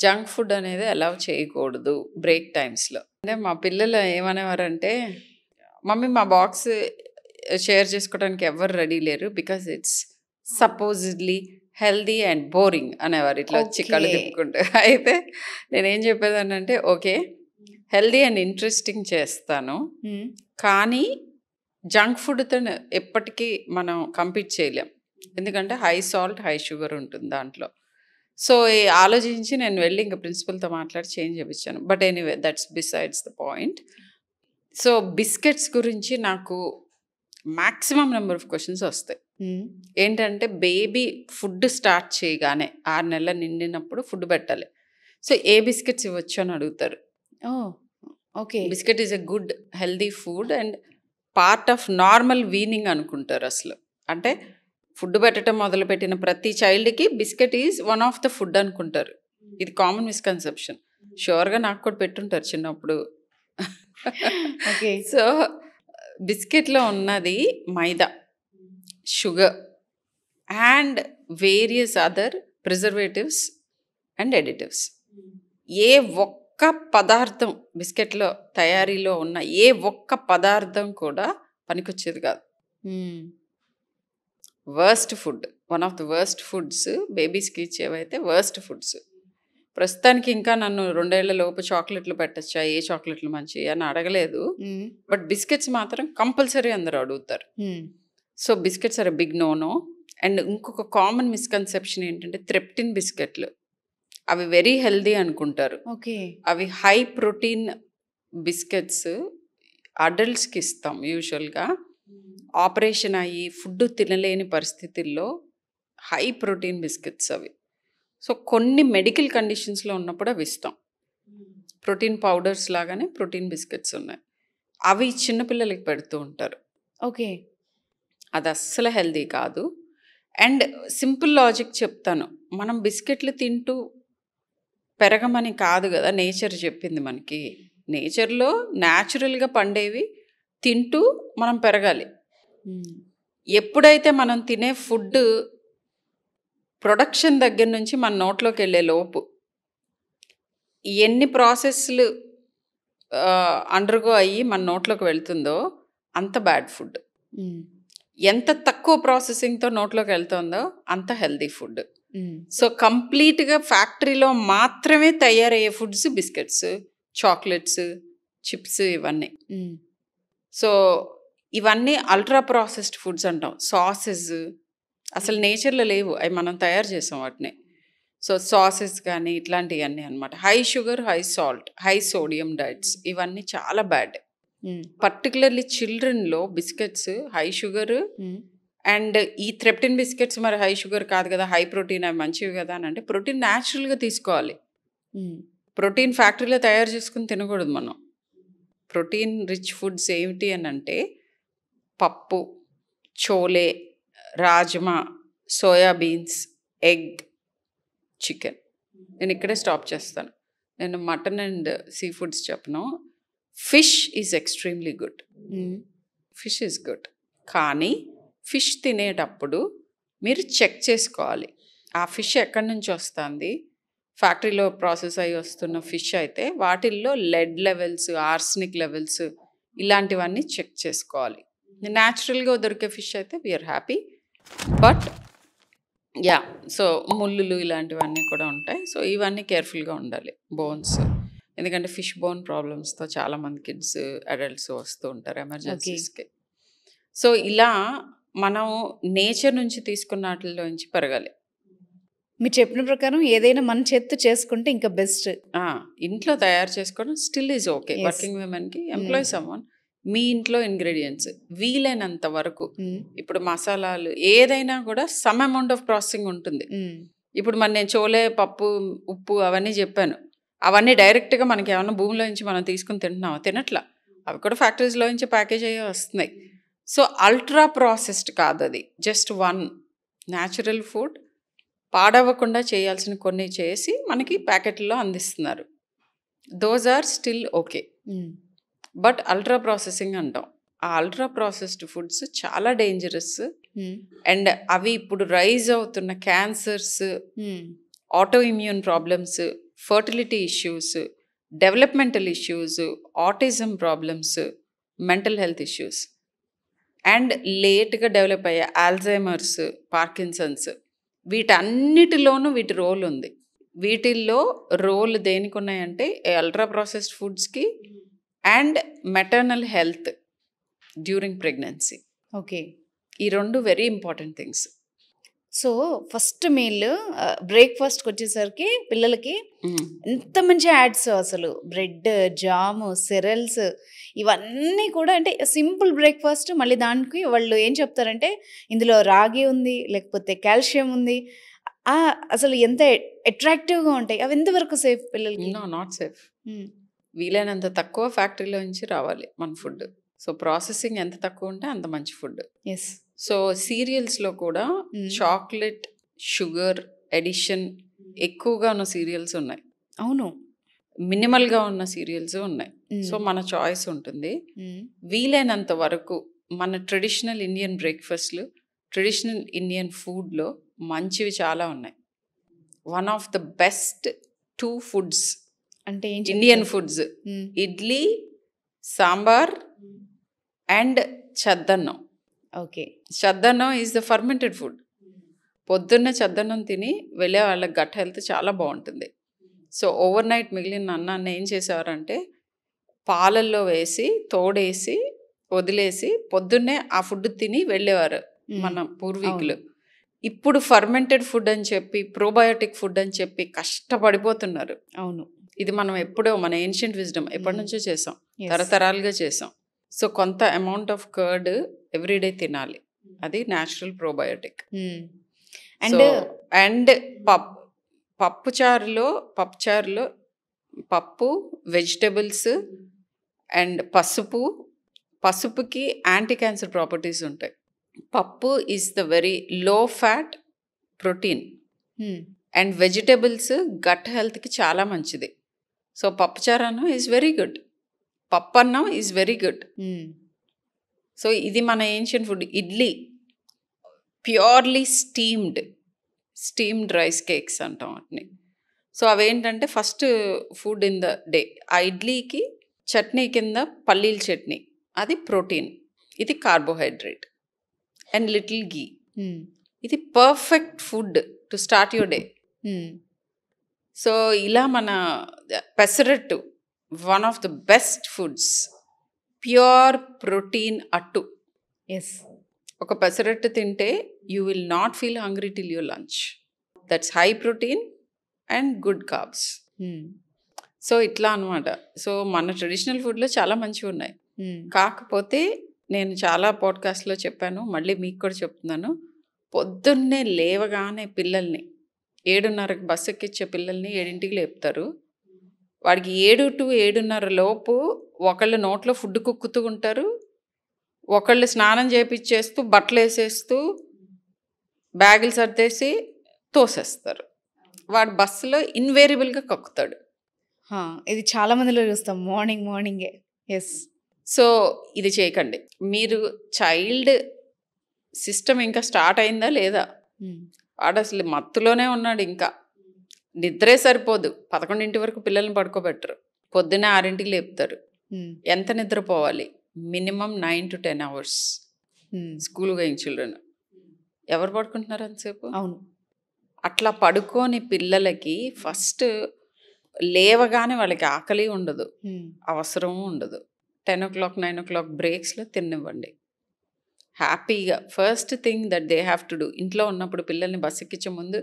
జంక్ ఫుడ్ అనేది అలౌ చేయకూడదు బ్రేక్ టైమ్స్లో. అంటే మా పిల్లలు ఏమనేవారంటే, మమ్మీ మా బాక్స్ షేర్ చేసుకోవడానికి ఎవరు రెడీ లేరు, because it's supposedly healthy and boring అనేవారు, ఇట్లా వచ్చి కళ్ళు తిప్పుకుంటూ. అయితే నేనేం చెప్పేదాన్ని అంటే, ఓకే హెల్దీ అండ్ ఇంట్రెస్టింగ్ చేస్తాను, కానీ జంక్ ఫుడ్తో ఎప్పటికీ మనం కంపీట్ చేయలేం, ఎందుకంటే హై సాల్ట్ హై షుగర్ ఉంటుంది దాంట్లో. సో ఆలోచించి నేను వెళ్ళి ఇంకా ప్రిన్సిపల్తో మాట్లాడి చేంజ్ చేయించాను. But anyway that's besides the point. So biscuits గురించి నాకు మ్యాక్సిమం నెంబర్ ఆఫ్ క్వశ్చన్స్ వస్తాయి. ఏంటంటే బేబీ ఫుడ్ స్టార్ట్ చేయగానే 6 నెలలు నిండినప్పుడు ఫుడ్ పెట్టాలి. సో ఏ బిస్కెట్స్ ఇవ్వచ్చు అని అడుగుతారు. Okay, biscuit is a good healthy food and part of normal weaning అనుకుంటారు అసలు. అంటే ఫుడ్ పెట్టడం మొదలుపెట్టిన ప్రతి చైల్డ్కి biscuit is one of the food అనుకుంటారు. ఇది కామన్ మిస్కన్సెప్షన్. షూర్గా నాకు కూడా పెట్టుంటారు చిన్నప్పుడు. సో బిస్కెట్లో ఉన్నది maida, sugar and various other preservatives and additives. ఏ ఒక్క పదార్థం బిస్కెట్లో తయారీలో ఉన్న ఏ ఒక్క పదార్థం కూడా పనికొచ్చేది కాదు. Worst food, one of the worst foods బేబీస్కి ఇచ్చేవైతే వర్స్ట్ ఫుడ్స్. ప్రస్తుతానికి ఇంకా నన్ను 2 ఏళ్ల లోపు చాక్లెట్లు పెట్టచ్చా, ఏ చాక్లెట్లు మంచివి అని అడగలేదు. బట్ బిస్కెట్స్ మాత్రం కంపల్సరీ అందరూ అడుగుతారు. So biscuits are big no. And ఇంకొక కామన్ మిస్కన్సెప్షన్ ఏంటంటే త్రెప్టిన్ బిస్కెట్లు, అవి వెరీ హెల్దీ అనుకుంటారు. అవి హై ప్రోటీన్ బిస్కెట్స్ అడల్ట్స్కి ఇస్తాం యూజువల్గా. ఆపరేషన్ అయ్యి ఫుడ్ తినలేని పరిస్థితుల్లో హై ప్రోటీన్ బిస్కెట్స్ అవి. సో కొన్ని మెడికల్ కండిషన్స్లో ఉన్నప్పుడు అవి ఇస్తాం. ప్రోటీన్ పౌడర్స్ లాగానే ప్రోటీన్ బిస్కెట్స్ ఉన్నాయి. అవి చిన్నపిల్లలకి పెడుతూ ఉంటారు. ఓకే. అది అస్సలు హెల్దీ కాదు. అండ్ సింపుల్ లాజిక్ చెప్తాను. మనం బిస్కెట్లు తింటూ పెరగమని కాదు కదా నేచర్ చెప్పింది మనకి. నేచర్లో న్యాచురల్గా పండేవి తింటూ మనం పెరగాలి. ఎప్పుడైతే మనం తినే ఫుడ్ ప్రొడక్షన్ దగ్గర నుంచి మన నోట్లోకి వెళ్ళే లోపు ఎన్ని ప్రాసెస్లు అండర్గో అయ్యి మన నోట్లోకి వెళ్తుందో అంత బ్యాడ్ ఫుడ్. ఎంత తక్కువ ప్రాసెసింగ్తో నోట్లోకి వెళ్తుందో అంత హెల్దీ ఫుడ్. సో కంప్లీట్గా ఫ్యాక్టరీలో మాత్రమే తయారయ్యే ఫుడ్స్ బిస్కెట్స్, చాక్లెట్స్, చిప్స్ ఇవన్నీ. సో ఇవన్నీ అల్ట్రా ప్రాసెస్డ్ ఫుడ్స్ అంటాం. సాసెస్ అసలు నేచర్లో లేవు, అవి మనం తయారు చేసాం వాటిని. సో సాసెస్ కానీ ఇట్లాంటివన్నీ అనమాట. High sugar, high salt, high sodium diets ఇవన్నీ చాలా బ్యాడ్. పర్టికులర్లీ చిల్డ్రన్లో బిస్కెట్స్ హై షుగర్ అండ్ ఈ థ్రెప్టిన్ బిస్కెట్స్ మరి హై షుగర్ కాదు కదా, హై ప్రోటీన్, అవి మంచివి కదా అని అంటే ప్రోటీన్ న్యాచురల్గా తీసుకోవాలి. ప్రోటీన్ ఫ్యాక్టరీలో తయారు చేసుకుని తినకూడదు మనం. ప్రోటీన్ రిచ్ ఫుడ్స్ ఏమిటి అని అంటే పప్పు, chole, rajma, soybeans, egg, chicken. నేను ఇక్కడే స్టాప్ చేస్తాను. నేను మటన్ అండ్ సీ ఫుడ్స్ చెప్పను. Fish is extremely good. Fish is good. కానీ ఫిష్ తినేటప్పుడు మీరు చెక్ చేసుకోవాలి ఆ ఫిష్ ఎక్కడి నుంచి వస్తుంది. ఫ్యాక్టరీలో ప్రాసెస్ అయ్యి వస్తున్న ఫిష్ అయితే వాటిల్లో లెడ్ లెవెల్స్, ఆర్సనిక్ లెవెల్స్ ఇలాంటివన్నీ చెక్ చేసుకోవాలి. న్యాచురల్గా దొరికే ఫిష్ అయితే we're happy. But yeah, so ముళ్ళులు ఇలాంటివన్నీ కూడా ఉంటాయి. సో ఇవన్నీ కేర్ఫుల్గా ఉండాలి. బోన్స్, ఎందుకంటే ఫిష్ బోన్ ప్రాబ్లమ్స్తో చాలామంది కిడ్స్, అడల్ట్స్ వస్తూ ఉంటారు ఎమర్జెన్సీస్కి. సో ఇలా మనం నేచర్ నుంచి తీసుకున్న వాటిలో నుంచి పెరగాలి. మీరు చెప్పిన ప్రకారం ఏదైనా మన చేత్తో చేసుకుంటే ఇంకా బెస్ట్. ఇంట్లో తయారు చేసుకోవడం స్టిల్ ఈజ్ ఓకే. వర్కింగ్ విమెన్కి, ఎంప్లాయీస్ అవ్వన్ మీ ఇంట్లో ఇంగ్రీడియంట్స్ వీలైనంత వరకు. ఇప్పుడు మసాలాలు ఏదైనా కూడా సమ్ అమౌంట్ ఆఫ్ ప్రాసెసింగ్ ఉంటుంది. ఇప్పుడు మరి నేను చోలే, పప్పు, ఉప్పు అవన్నీ చెప్పాను. అవన్నీ డైరెక్ట్గా మనకి ఏమన్నా భూమిలో నుంచి మనం తీసుకుని తింటున్నామా? తినట్లా. అవి కూడా ఫ్యాక్టరీస్లో నుంచి ప్యాకేజ్ అయ్యే వస్తున్నాయి. సో అల్ట్రా ప్రాసెస్డ్ కాదు అది, జస్ట్ వన్ న్యాచురల్ ఫుడ్. పాడవ్వకుండా చేయాల్సిన కొన్ని చేసి మనకి ప్యాకెట్లో అందిస్తున్నారు. Those are still okay. But ultra processing అంటాం. ఆ అల్ట్రా ప్రాసెస్డ్ ఫుడ్స్ చాలా డేంజరస్. అండ్ అవి ఇప్పుడు రైజ్ అవుతున్న cancers, auto immune problems, fertility issues, developmental issues, autism problems, mental health issues and లేట్గా డెవలప్ అయ్యే ఆల్జైమర్స్, పార్కిన్సన్స్, వీటన్నిటిలోనూ వీటి రోల్ ఉంది. వీటిల్లో రోల్ దేనికి ఉన్నాయంటే అల్ట్రా ప్రాసెస్డ్ ఫుడ్స్కి and maternal health during pregnancy. Okay, ఈ రెండు very important things. So first meal బ్రేక్ఫాస్ట్కి వచ్చేసరికి పిల్లలకి ఎంత మంచి యాడ్స్, అసలు బ్రెడ్, జాము, సెరల్స్ ఇవన్నీ కూడా. అంటే సింపుల్ బ్రేక్ఫాస్ట్, మళ్ళీ దానికి వాళ్ళు ఏం చెప్తారంటే ఇందులో రాగి ఉంది, లేకపోతే కాల్షియం ఉంది. అసలు ఎంత అట్రాక్టివ్గా ఉంటాయి. అవి ఎంతవరకు సేఫ్ పిల్లలకి? Not safe. వీలైనంత తక్కువ ఫ్యాక్టరీలో నుంచి రావాలి మన ఫుడ్. సో ప్రాసెసింగ్ ఎంత తక్కువ ఉంటే అంత మంచి ఫుడ్. ఎస్. సో సీరియల్స్లో కూడా చాక్లెట్, షుగర్ ఎడిషన్ ఎక్కువగా ఉన్న సీరియల్స్ ఉన్నాయి. అవును, మినిమల్గా ఉన్న సీరియల్స్ ఉన్నాయి. సో మన చాయిస్ ఉంటుంది. వీలైనంత వరకు మన ట్రెడిషనల్ ఇండియన్ బ్రేక్ఫాస్ట్లు, ట్రెడిషనల్ ఇండియన్ ఫుడ్లో మంచివి చాలా ఉన్నాయి. One of the best 2 foods అంటే Indian foods, idli, sambar and chaddannam. Okay, chaddannam is the fermented food. పొద్దున్న చద్దన్నం తిని వెళ్ళే వాళ్ళ గట్ హెల్త్ చాలా బాగుంటుంది. సో ఓవర్ నైట్ మిగిలిన అన్నాన్ని ఏం చేసేవారంటే పాలల్లో వేసి తోడేసి వదిలేసి పొద్దున్నే ఆ ఫుడ్ తిని వెళ్ళేవారు మన పూర్వీకులు. ఇప్పుడు ఫర్మెంటెడ్ ఫుడ్ అని చెప్పి, ప్రోబయోటిక్ ఫుడ్ అని చెప్పి కష్టపడిపోతున్నారు. అవును, ఇది మనం ఎప్పుడో మన ఏన్షియంట్ విజ్డమ్ ఎప్పటి నుంచో చేసాం, తరతరాలుగా చేసాం. సో కొంత అమౌంట్ ఆఫ్ కర్డ్ ఎవ్రీడే తినాలి, అది న్యాచురల్ ప్రోబయోటిక్. అండ్ పప్పుచారులో పప్పు, వెజిటబుల్స్ అండ్ పసుపుకి యాంటీ క్యాన్సర్ ప్రాపర్టీస్ ఉంటాయి. Pappu is the very low fat protein and vegetables gut హెల్త్కి చాలా మంచిది. సో పప్పుచారు అన్నం ఈజ్ వెరీ గుడ్, పప్పు అన్నం ఈజ్ వెరీ గుడ్. సో ఇది మన ancient food. Idli purely steamed rice cakes అంటాం వాటిని. సో అవేంటంటే first food in the day. ఆ ఇడ్లీకి చట్నీ కింద పల్లీల చట్నీ, అది ప్రోటీన్, ఇది కార్బోహైడ్రేట్ అండ్ లిటిల్ గీ. ఇది perfect food to start your day. So ఇలా మన pesarattu one of the best foods, pure protein అట్టు. ఎస్, ఒక పెసరట్టు తింటే you will not feel hungry till your lunch. That's high protein and good carbs. So ఇట్లా అనమాట. So మన traditional ఫుడ్లో చాలా మంచివి ఉన్నాయి. కాకపోతే నేను చాలా పాడ్కాస్ట్లో చెప్పాను, మళ్ళీ మీకు కూడా చెప్తున్నాను, పొద్దున్నే లేవగానే పిల్లల్ని 7:30కి బస్సు ఎక్కిచ్చే పిల్లల్ని 7ంటికి లేపుతారు. వాడికి 7 to 7:30 లోపు ఒకళ్ళు నోట్లో ఫుడ్ కుక్కుతూ ఉంటారు, ఒకళ్ళు స్నానం చేపిచ్చేస్తూ బట్టలు వేసేస్తూ బ్యాగులు సర్దేసి తోసేస్తారు. వాడు బస్సులో ఇన్వేరియబుల్గా కక్కుతాడు. ఇది చాలా మందిలో చూస్తాం మార్నింగే. ఎస్. సో ఇది చేయకండి. మీరు చైల్డ్ సిస్టమ్ ఇంకా స్టార్ట్ అయిందా లేదా, వాడు అసలు మత్తులోనే ఉన్నాడు, ఇంకా నిద్రే సరిపోదు. 11 వరకు పిల్లల్ని పడుకోబెట్టరు, పొద్దున్నే 6ంటికి లేపుతారు. ఎంత నిద్రపోవాలి? Minimum 9 to 10 hours. School going children ఎవరు పడుకుంటున్నారు అంతసేపు? అవును. అట్లా పడుకోని పిల్లలకి ఫస్ట్ లేవగానే వాళ్ళకి ఆకలి ఉండదు, అవసరం ఉండదు. 10 o'clock 9 o'clock బ్రేక్స్లో తినివ్వండి హ్యాపీగా. First thing that they have to do, ఇంట్లో ఉన్నప్పుడు పిల్లల్ని బస్ ఎక్కించే ముందు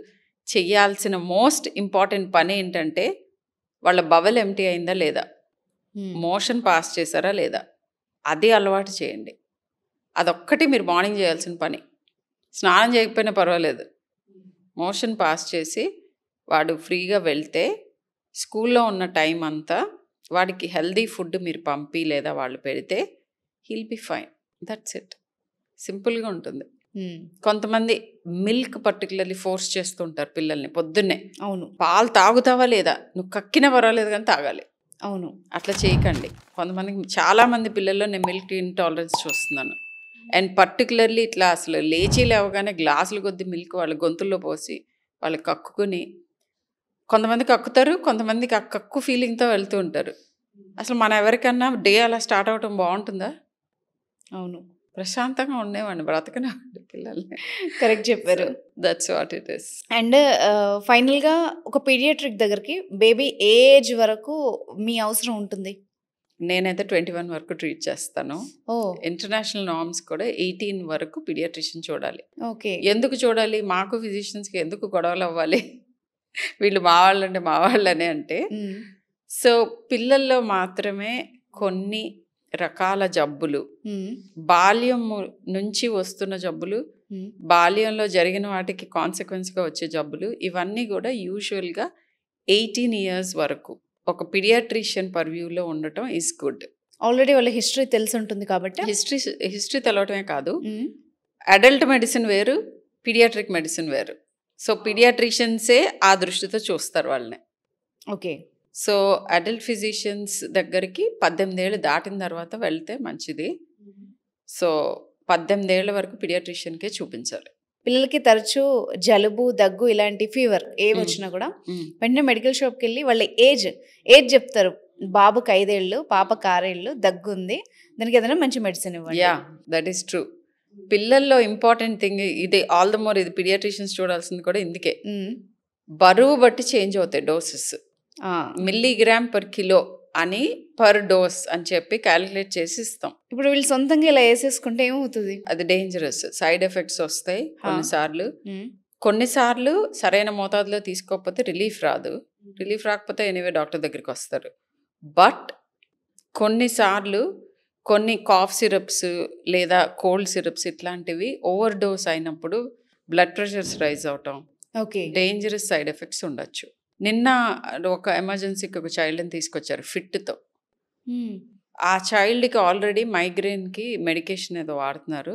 చెయ్యాల్సిన మోస్ట్ ఇంపార్టెంట్ పని ఏంటంటే వాళ్ళ బవల్ ఎంటీ అయిందా లేదా, మోషన్ పాస్ చేశారా లేదా, అది అలవాటు చేయండి. అదొక్కటి మీరు మార్నింగ్ చేయాల్సిన పని. స్నానం చేయకపోయినా పర్వాలేదు, మోషన్ పాస్ చేసి వాడు ఫ్రీగా వెళ్తే స్కూల్లో ఉన్న టైం అంతా వాడికి హెల్దీ ఫుడ్ మీరు పంపి లేదా వాళ్ళు పెడితే he'll be fine. That's it. సింపుల్గా ఉంటుంది. కొంతమంది మిల్క్ పర్టికులర్లీ ఫోర్స్ చేస్తుంటారు పిల్లల్ని పొద్దున్నే. అవును. పాలు తాగుతావా లేదా, నువ్వు కక్కినా పర్వాలేదు కానీ తాగాలి. అవును. అట్లా చేయకండి. కొంతమందికి, చాలామంది పిల్లల్లో నేను మిల్క్ ఇంటాలరెన్స్ చూస్తున్నాను. అండ్ పర్టికులర్లీ ఇట్లా అసలు లేచి లేవగానే గ్లాసులు కొద్ది మిల్క్ వాళ్ళ గొంతుల్లో పోసి వాళ్ళు కక్కుని, కొంతమంది కక్కుతారు, కొంతమందికి ఆ కక్కు ఫీలింగ్తో వెళ్తూ ఉంటారు. అసలు మన ఎవరికన్నా డే అలా స్టార్ట్ అవ్వటం బాగుంటుందా? అవును. ప్రశాంతంగా ఉండేవాడిని, బ్రతకనివ్వండి పిల్లల్ని. కరెక్ట్ చెప్పారు. That's what it is. And ఫైనల్గా ఒక పీడియాట్రిక్ దగ్గరికి బేబీ ఏజ్ వరకు మీ అవసరం ఉంటుంది? నేనైతే 21 వరకు ట్రీట్ చేస్తాను. ఓ, ఇంటర్నేషనల్ నార్మ్స్ కూడా 18 వరకు పీడియాట్రిషియన్ చూడాలి. ఓకే. ఎందుకు చూడాలి? మాకు ఫిజిషియన్స్కి ఎందుకు గొడవలు అవ్వాలి? వీళ్ళు మా వాళ్ళంటే మా వాళ్ళనే అంటే, సో పిల్లల్లో మాత్రమే కొన్ని రకాల జబ్బులు, బాల్యం నుంచి వస్తున్న జబ్బులు, బాల్యంలో జరిగిన వాటికి కాన్సిక్వెన్స్గా వచ్చే జబ్బులు, ఇవన్నీ కూడా యూజువల్గా 18 years వరకు ఒక పీడియాట్రిషియన్ పర్వ్యూలో ఉండటం ఈజ్ గుడ్. ఆల్రెడీ వాళ్ళ హిస్టరీ తెలిసి ఉంటుంది కాబట్టి. హిస్టరీ తెలవటమే కాదు, అడల్ట్ మెడిసిన్ వేరు, పీడియాట్రిక్ మెడిసిన్ వేరు. సో పీడియాట్రిషియన్సే ఆ దృష్టితో చూస్తారు వాళ్ళని. ఓకే. సో అడల్ట్ ఫిజిషియన్స్ దగ్గరికి 18 ఏళ్ళు దాటిన తర్వాత వెళ్తే మంచిది. సో 18 ఏళ్ల వరకు పీడియాట్రిషియన్కే చూపించాలి. పిల్లలకి తరచూ జలుబు, దగ్గు, ఇలాంటి ఫీవర్ ఏవి వచ్చినా కూడా వెంటనే మెడికల్ షాప్కి వెళ్ళి వాళ్ళ ఏజ్ చెప్తారు. బాబుకి 5 ఏళ్ళు, పాపకి 6 ఏళ్ళు, దగ్గు ఉంది, దానికి ఏదైనా మంచి మెడిసిన్ ఇవ్వండి. Yeah, that is true. పిల్లల్లో ఇంపార్టెంట్ థింగ్ ఇది, ఆల్ ద మోర్ ఇది పీడియాట్రిషియన్స్ చూడాల్సింది కూడా ఇందుకే. బరువు బట్టి చేంజ్ అవుతాయి డోసెస్. మిల్లీగ్రామ్ పర్ కిలో అని పర్ డోస్ అని చెప్పి క్యాలిక్యులేట్ చేసి ఇస్తాం. ఇప్పుడు వీళ్ళు సొంతంగా ఇలా వేసేసుకుంటే ఏమవుతుంది? అది డేంజరస్, సైడ్ ఎఫెక్ట్స్ వస్తాయి కొన్నిసార్లు సరైన మోతాదులో తీసుకోకపోతే రిలీఫ్ రాదు. రిలీఫ్ రాకపోతే ఎనీవే డాక్టర్ దగ్గరికి వస్తారు. బట్ కొన్నిసార్లు కొన్ని కాఫ్ సిరప్స్ లేదా కోల్డ్ సిరప్స్ ఇట్లాంటివి ఓవర్ డోస్ అయినప్పుడు బ్లడ్ ప్రెషర్స్ రైజ్ అవటం, ఓకే, డేంజరస్ సైడ్ ఎఫెక్ట్స్ ఉండొచ్చు. నిన్న ఒక ఎమర్జెన్సీకి ఒక చైల్డ్ని తీసుకొచ్చారు ఫిట్తో. ఆ చైల్డ్కి ఆల్రెడీ మైగ్రేన్కి మెడికేషన్ ఏదో వాడుతున్నారు.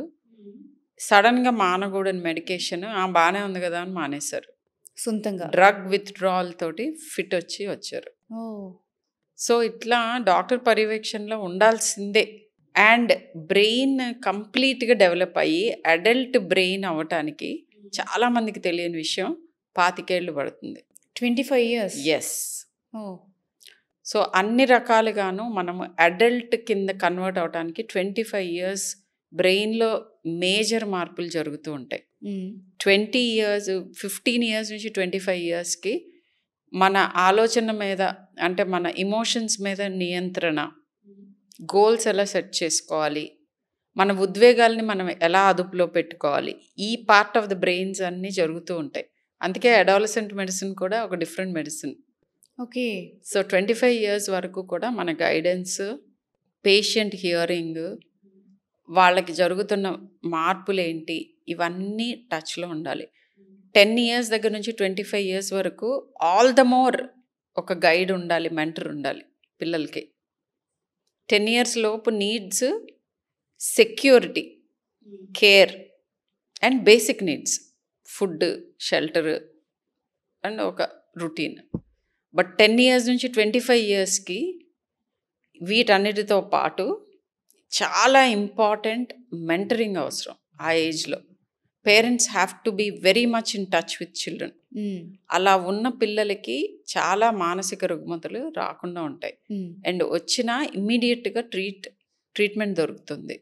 సడన్గా మానకూడని మెడికేషన్ బాగానే ఉంది కదా అని మానేశారు. సొంతంగా డ్రగ్ విత్డ్రావల్ తోటి ఫిట్ వచ్చారు. సో ఇట్లా డాక్టర్ పర్యవేక్షణలో ఉండాల్సిందే. అండ్ బ్రెయిన్ కంప్లీట్గా డెవలప్ అయ్యి అడల్ట్ బ్రెయిన్ అవ్వటానికి చాలా మందికి తెలియని విషయం 25 ఏళ్ళు పడుతుంది. 25 years. ఎస్. సో అన్ని రకాలుగాను మనము అడల్ట్ కింద కన్వర్ట్ అవడానికి 25 years బ్రెయిన్లో మేజర్ మార్పులు జరుగుతూ ఉంటాయి. 20 years 15 years నుంచి 25 yearsకి మన ఆలోచన మీద అంటే మన ఎమోషన్స్ మీద నియంత్రణ, గోల్స్ ఎలా సెట్ చేసుకోవాలి, మన ఉద్వేగాల్ని మనం ఎలా అదుపులో పెట్టుకోవాలి, ఈ పార్ట్ ఆఫ్ ద బ్రెయిన్స్ అన్నీ జరుగుతూ ఉంటాయి. అందుకే అడాలసెంట్ మెడిసిన్ కూడా ఒక different medicine. Okay. So 25 years వరకు కూడా మన గైడెన్స్, పేషెంట్ హియరింగ్, వాళ్ళకి జరుగుతున్న మార్పులు ఏంటి, ఇవన్నీ టచ్లో ఉండాలి. 10 years దగ్గర నుంచి 25 years వరకు ఆల్ ద మోర్ ఒక గైడ్ ఉండాలి, మెంటర్ ఉండాలి పిల్లలకి. 10 years లోపు needs security, care and basic needs, food, shelter and ఒక రొటీన్. బట్ 10 years నుంచి 25 yearsకి వీటన్నిటితో పాటు చాలా ఇంపార్టెంట్ మెంటరింగ్ అవసరం. ఆ ఏజ్లో parents have to be very much in touch with children. అలా ఉన్న పిల్లలకి చాలా మానసిక రుగ్మతలు రాకుండా ఉంటాయి. అండ్ వచ్చినా ఇమ్మీడియట్గా ట్రీట్మెంట్ దొరుకుతుంది.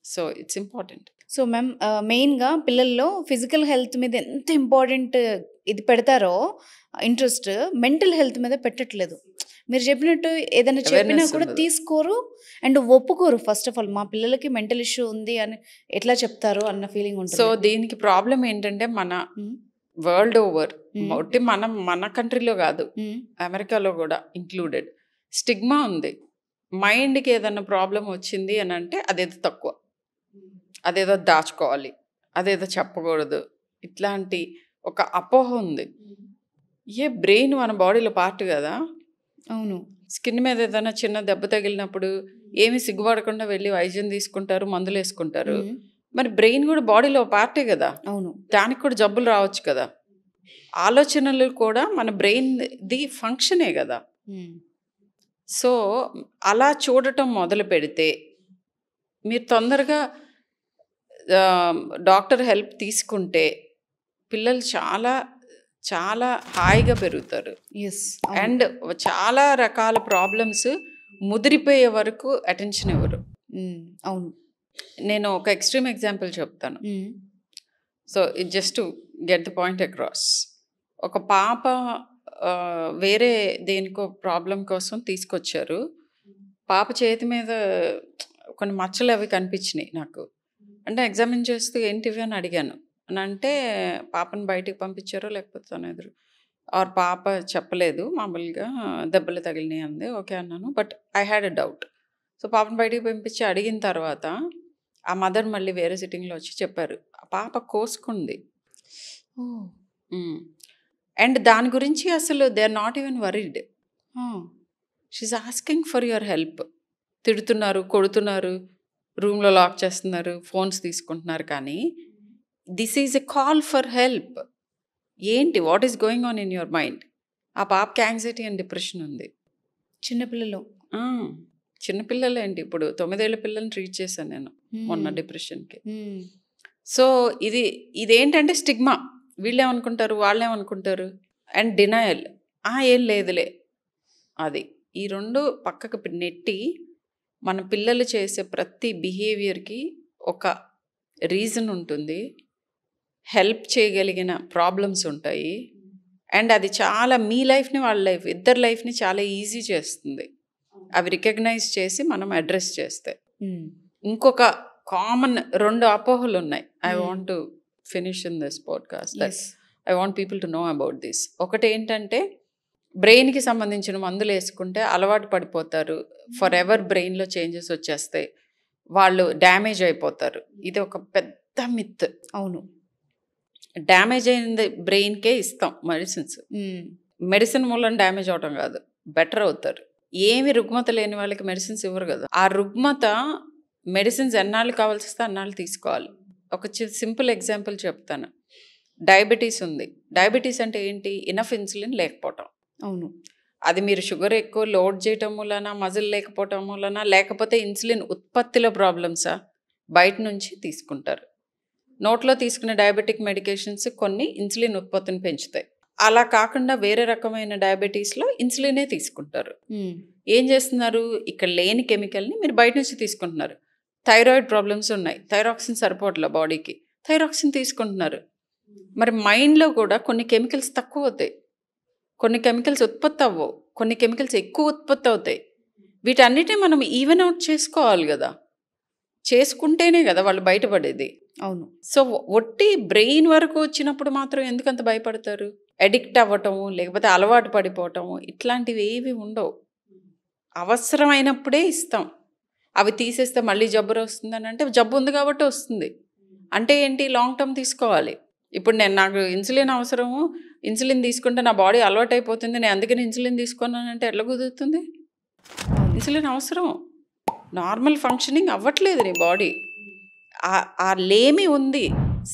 So it's important. So ma'am, మెయిన్గా పిల్లల్లో ఫిజికల్ హెల్త్ మీద ఎంత ఇంపార్టెంట్ ఇది పెడతారో ఇంట్రెస్ట్, మెంటల్ హెల్త్ మీద పెట్టట్లేదు. మీరు చెప్పినట్టు ఏదైనా చెప్పినా కూడా తీసుకోరు అండ్ ఒప్పుకోరు. ఫస్ట్ ఆఫ్ ఆల్ మా పిల్లలకి మెంటల్ ఇష్యూ ఉంది అని ఎట్లా చెప్తారు అన్న ఫీలింగ్ ఉంటుంది. సో దీనికి ప్రాబ్లం ఏంటంటే మన వరల్డ్ ఓవర్, మన కంట్రీలో కాదు, అమెరికాలో కూడా ఇంక్లూడెడ్, స్టిగ్మా ఉంది. మైండ్కి ఏదైనా ప్రాబ్లం వచ్చింది అని అంటే అదేదో తక్కువ, అదేదో దాచుకోవాలి, అదేదో చెప్పకూడదు, ఇట్లాంటి ఒక అపోహ ఉంది. బ్రెయిన్ మన బాడీలో పార్ట్ కదా. అవును. స్కిన్ మీద ఏదైనా చిన్న దెబ్బ తగిలినప్పుడు ఏమి సిగ్గుపడకుండా వెళ్ళి వైద్యం తీసుకుంటారు, మందులు వేసుకుంటారు. మరి బ్రెయిన్ కూడా బాడీలో పార్టే కదా. అవును. దానికి కూడా జబ్బులు రావచ్చు కదా. ఆలోచనలు కూడా మన బ్రెయిన్ది ఫంక్షనే కదా. సో అలా చూడటం మొదలు పెడితే మీరు తొందరగా డాక్టర్ హెల్ప్ తీసుకుంటే పిల్లలు చాలా చాలా హాయిగా పెరుగుతారు. అండ్ చాలా రకాల ప్రాబ్లమ్స్ ముదిరిపోయే వరకు అటెన్షన్ ఇవ్వరు. అవును. నేను ఒక ఎక్స్ట్రీమ్ ఎగ్జాంపుల్ చెప్తాను. So it just to get the point across. ఒక పాప వేరే దేనికో ప్రాబ్లం కోసం తీసుకొచ్చారు. పాప చేతి మీద కొన్ని మచ్చలు అవి కనిపించినాయి నాకు. అంటే ఎగ్జామిన్ చేస్తూ ఏంటివి అని అడిగాను. అని అంటే పాపను బయటికి పంపించారో లేకపోతే తన ఎదురు పాప చెప్పలేదు, మామూలుగా దెబ్బలు తగిలినాయి అంది. ఓకే అన్నాను. But I had a doubt. So పాపను బయటికి పంపించి అడిగిన తర్వాత ఆ మదర్ మళ్ళీ వేరే సిట్టింగ్లో వచ్చి చెప్పారు, ఆ పాప కోసుకుంది. అండ్ దాని గురించి అసలు they are not even worried. She's asking for your help. తిడుతున్నారు, కొడుతున్నారు, రూమ్లో లాక్ చేస్తున్నారు, ఫోన్స్ తీసుకుంటున్నారు, కానీ this is a call for help. ఏంటి, what is going on in your mind? ఆ పాపకి యాంగ్జైటీ అండ్ డిప్రెషన్ ఉంది. చిన్నపిల్లలు చిన్నపిల్లలు ఏంటి, ఇప్పుడు 9 ఏళ్ల పిల్లల్ని ట్రీట్ చేశాను నేను మొన్న డిప్రెషన్కి. సో ఇదేంటంటే స్టిగ్మా. వీళ్ళేమనుకుంటారు, వాళ్ళేమనుకుంటారు, అండ్ డినయల్. ఏం లేదులే, అది. ఈ రెండు పక్కకు నెట్టి మన పిల్లలు చేసే ప్రతి బిహేవియర్కి ఒక రీజన్ ఉంటుంది, హెల్ప్ చేయగలిగిన ప్రాబ్లమ్స్ ఉంటాయి. అండ్ అది చాలా మీ లైఫ్ని, వాళ్ళ లైఫ్, ఇద్దరు లైఫ్ని చాలా ఈజీ చేస్తుంది అవి రికగ్నైజ్ చేసి మనం అడ్రస్ చేస్తే. ఇంకొక కామన్ 2 అపోహలు ఉన్నాయి. I want to finish in this podcast. I want people to know about this. ఒకటి ఏంటంటే బ్రెయిన్కి సంబంధించిన మందులు వేసుకుంటే అలవాటు పడిపోతారు, ఫర్ ఎవర్ బ్రెయిన్లో చేంజెస్ వచ్చేస్తాయి, వాళ్ళు డ్యామేజ్ అయిపోతారు. ఇది ఒక పెద్ద మిత్. అవును. డ్యామేజ్ అయింది బ్రెయిన్కే ఇస్తాం మెడిసిన్స్. మెడిసిన్ మూలం డ్యామేజ్ అవటం కాదు, బెటర్ అవుతారు. ఏమి రుగ్మత లేని వాళ్ళకి మెడిసిన్స్ ఇవ్వరు కదా. ఆ రుగ్మత మెడిసిన్స్ ఎన్నాళ్ళు కావాల్సి వస్తే అన్నాళ్ళు తీసుకోవాలి. ఒక సింపుల్ ఎగ్జాంపుల్ చెప్తాను. డయాబెటీస్ ఉంది. డయాబెటీస్ అంటే ఏంటి? ఇనఫ్ ఇన్సులిన్ లేకపోవటం. అవును. అది మీరు షుగర్ ఎక్కువ లోడ్ చేయటం మూలన, మజిల్ లేకపోవటం మూలన, లేకపోతే ఇన్సులిన్ ఉత్పత్తిలో ప్రాబ్లమ్సా, బయట నుంచి తీసుకుంటారు. నోట్లో తీసుకునే డయాబెటిక్ మెడికేషన్స్ కొన్ని ఇన్సులిన్ ఉత్పత్తిని పెంచుతాయి. అలా కాకుండా వేరే రకమైన డయాబెటీస్లో ఇన్సులినే తీసుకుంటారు. ఏం చేస్తున్నారు? ఇక్కడ లేని కెమికల్ని మీరు బయట నుంచి తీసుకుంటున్నారు. థైరాయిడ్ ప్రాబ్లమ్స్ ఉన్నాయి, థైరాక్సిన్ సరిపోవట్లే బాడీకి, థైరాక్సిన్ తీసుకుంటున్నారు. మరి మైండ్లో కూడా కొన్ని కెమికల్స్ తక్కువ అవుతాయి, కొన్ని కెమికల్స్ ఉత్పత్తి అవ్వవు, కొన్ని కెమికల్స్ ఎక్కువ ఉత్పత్తి అవుతాయి. వీటన్నిటిని మనం ఈవెన్ అవుట్ చేసుకోవాలి కదా. చేసుకుంటేనే కదా వాళ్ళు బయటపడేది. అవును. సో ఒట్టి బ్రెయిన్ వరకు వచ్చినప్పుడు మాత్రం ఎందుకంత భయపడతారు? అడిక్ట్ అవ్వటము, లేకపోతే అలవాటు పడిపోవటము, ఇట్లాంటివి ఏవి ఉండవు. అవసరమైనప్పుడే ఇస్తాం. అవి తీసేస్తే మళ్ళీ జబ్బు వస్తుందని అంటే జబ్బు ఉంది కాబట్టి వస్తుంది అంటే ఏంటి? లాంగ్ టర్మ్ తీసుకోవాలి. ఇప్పుడు నాకు ఇన్సులిన్ అవసరము, ఇన్సులిన్ తీసుకుంటే నా బాడీ అలవాటు అయిపోతుంది, నేను అందుకని ఇన్సులిన్ తీసుకున్నానంటే ఎట్లా కుదురుతుంది? ఇన్సులిన్ అవసరం, నార్మల్ ఫంక్షనింగ్ అవ్వట్లేదు నీ బాడీ, ఆ లేమి ఉంది.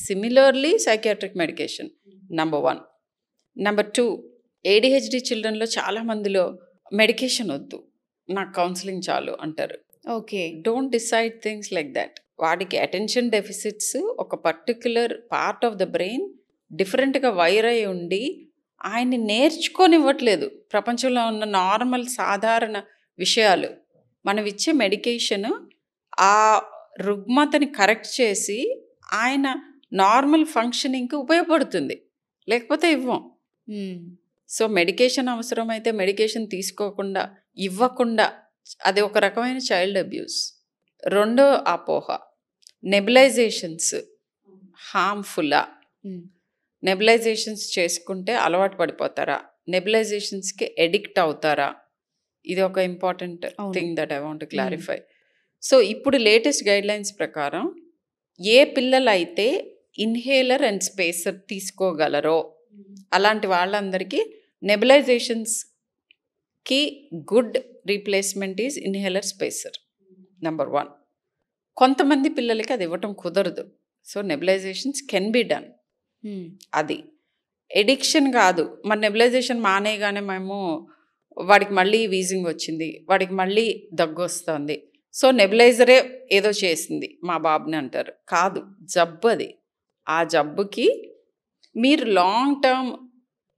Similarly psychiatric medication number 1. Number 2, ADHD చిల్డ్రన్లో చాలామందిలో మెడికేషన్ వద్దు, నాకు కౌన్సిలింగ్ చాలు అంటారు. Okay. Don't decide things like that. వాడికి అటెన్షన్ డెఫిసిట్స్ ఒక particular part of the brain డిఫరెంట్గా వైర్ అయి ఉండి ఆయన్ని నేర్చుకోనివ్వట్లేదు ప్రపంచంలో ఉన్న నార్మల్ సాధారణ విషయాలు. మనం ఇచ్చే మెడికేషన్ ఆ రుగ్మతని కరెక్ట్ చేసి ఆయన నార్మల్ ఫంక్షనింగ్కి ఉపయోగపడుతుంది, లేకపోతే ఇవ్వం. సో మెడికేషన్ అవసరమైతే మెడికేషన్ తీసుకోకుండా, ఇవ్వకుండా, అది ఒక రకమైన చైల్డ్ అబ్యూస్. రెండో అపోహ, నెబులైజేషన్స్ హార్మ్ఫుల్లా? నెబులైజేషన్స్ చేసుకుంటే అలవాటు పడిపోతారా? నెబులైజేషన్స్కి ఎడిక్ట్ అవుతారా? ఇది ఒక important thing that I want to clarify. So ఇప్పుడు లేటెస్ట్ గైడ్లైన్స్ ప్రకారం ఏ పిల్లలైతే ఇన్హేలర్ అండ్ స్పేసర్ తీసుకోగలరో అలాంటి వాళ్ళందరికీ నెబులైజేషన్స్కి good replacement is inhaler spacer number 1. కొంతమంది పిల్లలకి అది ఇవ్వటం కుదరదు. So nebulisations can be done. అది ఎడిక్షన్ కాదు. మన నెబులైజేషన్ మానేయగానే మేము వాడికి మళ్ళీ వీజింగ్ వచ్చింది, వాడికి మళ్ళీ దగ్గు వస్తుంది, సో నెబులైజరే ఏదో చేసింది మా బాబుని అంటారు. కాదు, జబ్బు అది. ఆ జబ్బుకి మీరు లాంగ్ టర్మ్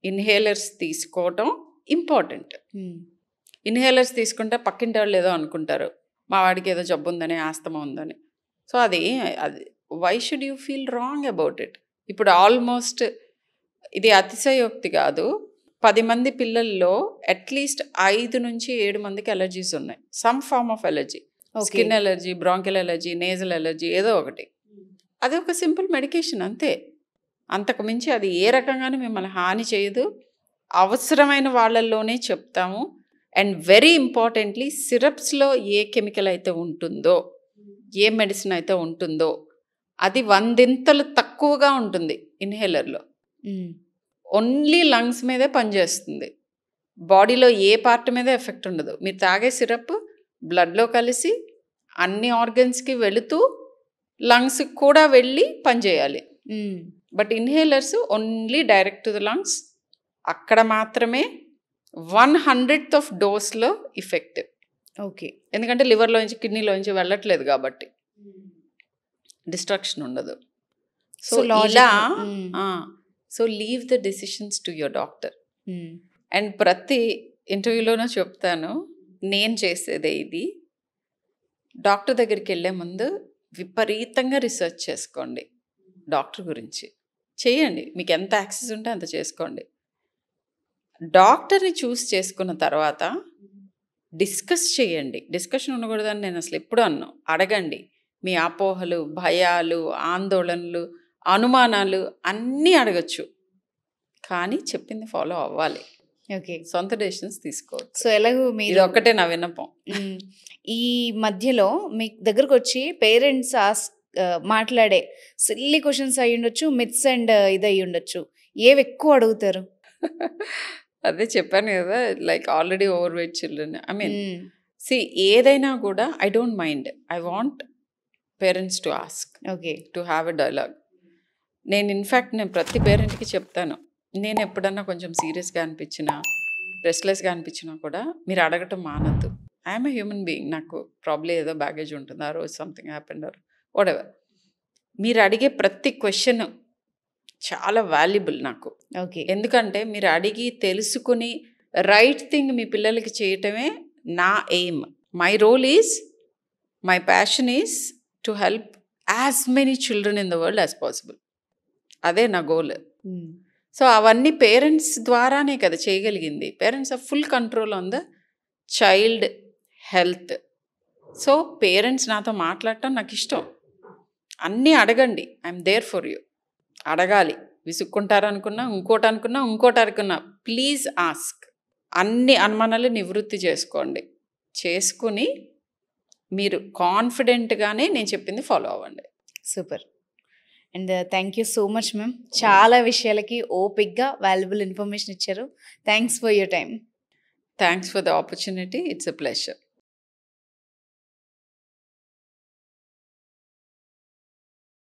ఇన్హేలర్స్ తీసుకోవటం ఇంపార్టెంట్. ఇన్హేలర్స్ తీసుకుంటే పక్కింటి వాళ్ళు ఏదో అనుకుంటారు, మా వాడికి ఏదో జబ్బు ఉందని, ఆస్తమా ఉందని. సో అది why should you feel wrong about it? ఇప్పుడు ఆల్మోస్ట్ ఇది అతిశయోక్తి కాదు, 10 మంది పిల్లల్లో అట్లీస్ట్ 5 నుంచి 7 మందికి అలర్జీస్ ఉన్నాయి. Some form of allergy, skin allergy, bronchial allergy, nasal allergy, ఏదో ఒకటి. అది ఒక సింపుల్ మెడికేషన్ అంతే. అంతకు మించి అది ఏ రకంగానూ మిమ్మల్ని హాని చేయదు. అవసరమైన వాళ్ళల్లోనే చెప్తాము. అండ్ వెరీ ఇంపార్టెంట్లీ, సిరప్స్లో ఏ కెమికల్ అయితే ఉంటుందో, ఏ మెడిసిన్ అయితే ఉంటుందో అది 100 తక్కువగా ఉంటుంది ఇన్హేలర్లో. ఓన్లీ లంగ్స్ మీదే పనిచేస్తుంది, బాడీలో ఏ పార్ట్ మీద ఎఫెక్ట్ ఉండదు. మీరు తాగే సిరప్ బ్లడ్లో కలిసి అన్ని ఆర్గన్స్కి వెళుతూ లంగ్స్కి కూడా వెళ్ళి పనిచేయాలి. But inhalers only direct to the lungs. అక్కడ మాత్రమే 1/100th ఆఫ్ డోస్లో ఇఫెక్టివ్. ఓకే. ఎందుకంటే లివర్లోంచి, కిడ్నీలోంచి వెళ్ళట్లేదు కాబట్టి డిస్ట్రక్షన్ ఉండదు. సో ఇలా so leave the decisions to your doctor. And ప్రతి ఇంటర్వ్యూలోనూ చెప్తాను, నేను చేసేదే ఇది. డాక్టర్ దగ్గరికి వెళ్ళే ముందు విపరీతంగా రీసెర్చ్ చేసుకోండి డాక్టర్ గురించి. చేయండి, మీకు ఎంత యాక్సెస్ ఉంటే అంత చేసుకోండి. డాక్టర్ని చూస్ చేసుకున్న తర్వాత డిస్కస్ చేయండి. డిస్కషన్ ఉండకూడదని నేను అసలు ఎప్పుడు అన్నాను. అడగండి. మీ అపోహలు, భయాలు, ఆందోళనలు, అనుమానాలు అన్నీ అడగచ్చు, కానీ చెప్పింది ఫాలో అవ్వాలి. ఓకే. సొంత డెసిషన్స్ తీసుకోవచ్చు. సో ఎలాగో ఇది మీరు ఒక్కటే నా విన్నపం. ఈ మధ్యలో మీ దగ్గరకు వచ్చి పేరెంట్స్ మాట్లాడే సిల్లీ క్వశ్చన్స్ అయ్యి ఉండొచ్చు, మిత్స్ అండ్ ఇది అయ్యి ఉండొచ్చు, ఏవి ఎక్కువ అడుగుతారు? అదే చెప్పాను కదా, like already over weight children. I mean ఏదైనా కూడా I don't mind. I want parents to ask, okay. To have a dialogue. నేను ప్రతి పేరెంట్కి చెప్తాను, నేను ఎప్పుడన్నా కొంచెం సీరియస్గా అనిపించినా, రెస్ట్లెస్గా అనిపించినా కూడా మీరు అడగటం మానద్దు. I'm a human being. నాకు ప్రాబ్లమ్ ఏదో బ్యాగేజ్ ఉంటుంది, ఆ రోజు సంథింగ్ హ్యాపెండ్ ఆర్ వాటెవర్. మీరు అడిగే ప్రతి క్వశ్చన్ చాలా వాల్యుబుల్ నాకు. ఓకే. ఎందుకంటే మీరు అడిగి తెలుసుకుని రైట్ థింగ్ మీ పిల్లలకి చేయటమే నా aim. My role is, my passion is to help as many children in the world as possible. అదే నా గోల్. సో అవన్నీ పేరెంట్స్ ద్వారానే కదా చేయగలిగింది. Parents are full control on the child health. So parents నాతో మాట్లాడటం నాకు ఇష్టం. అన్నీ అడగండి, ఐఎమ్ దేర్ ఫర్ యూ. అడగాలి, విసుక్కుంటారనుకున్నా, ఇంకోటి అనుకున్నా ప్లీజ్ ఆస్క్. అన్ని అనుమానాలు నివృత్తి చేసుకుని మీరు కాన్ఫిడెంట్గానే నేను చెప్పింది ఫాలో అవ్వండి. Super. And thank you so much ma'am. చాలా విషయాలకి ఓపిక్గా వాల్యుబుల్ ఇన్ఫర్మేషన్ ఇచ్చారు. Thanks for your time. Thanks for the opportunity. It's a pleasure.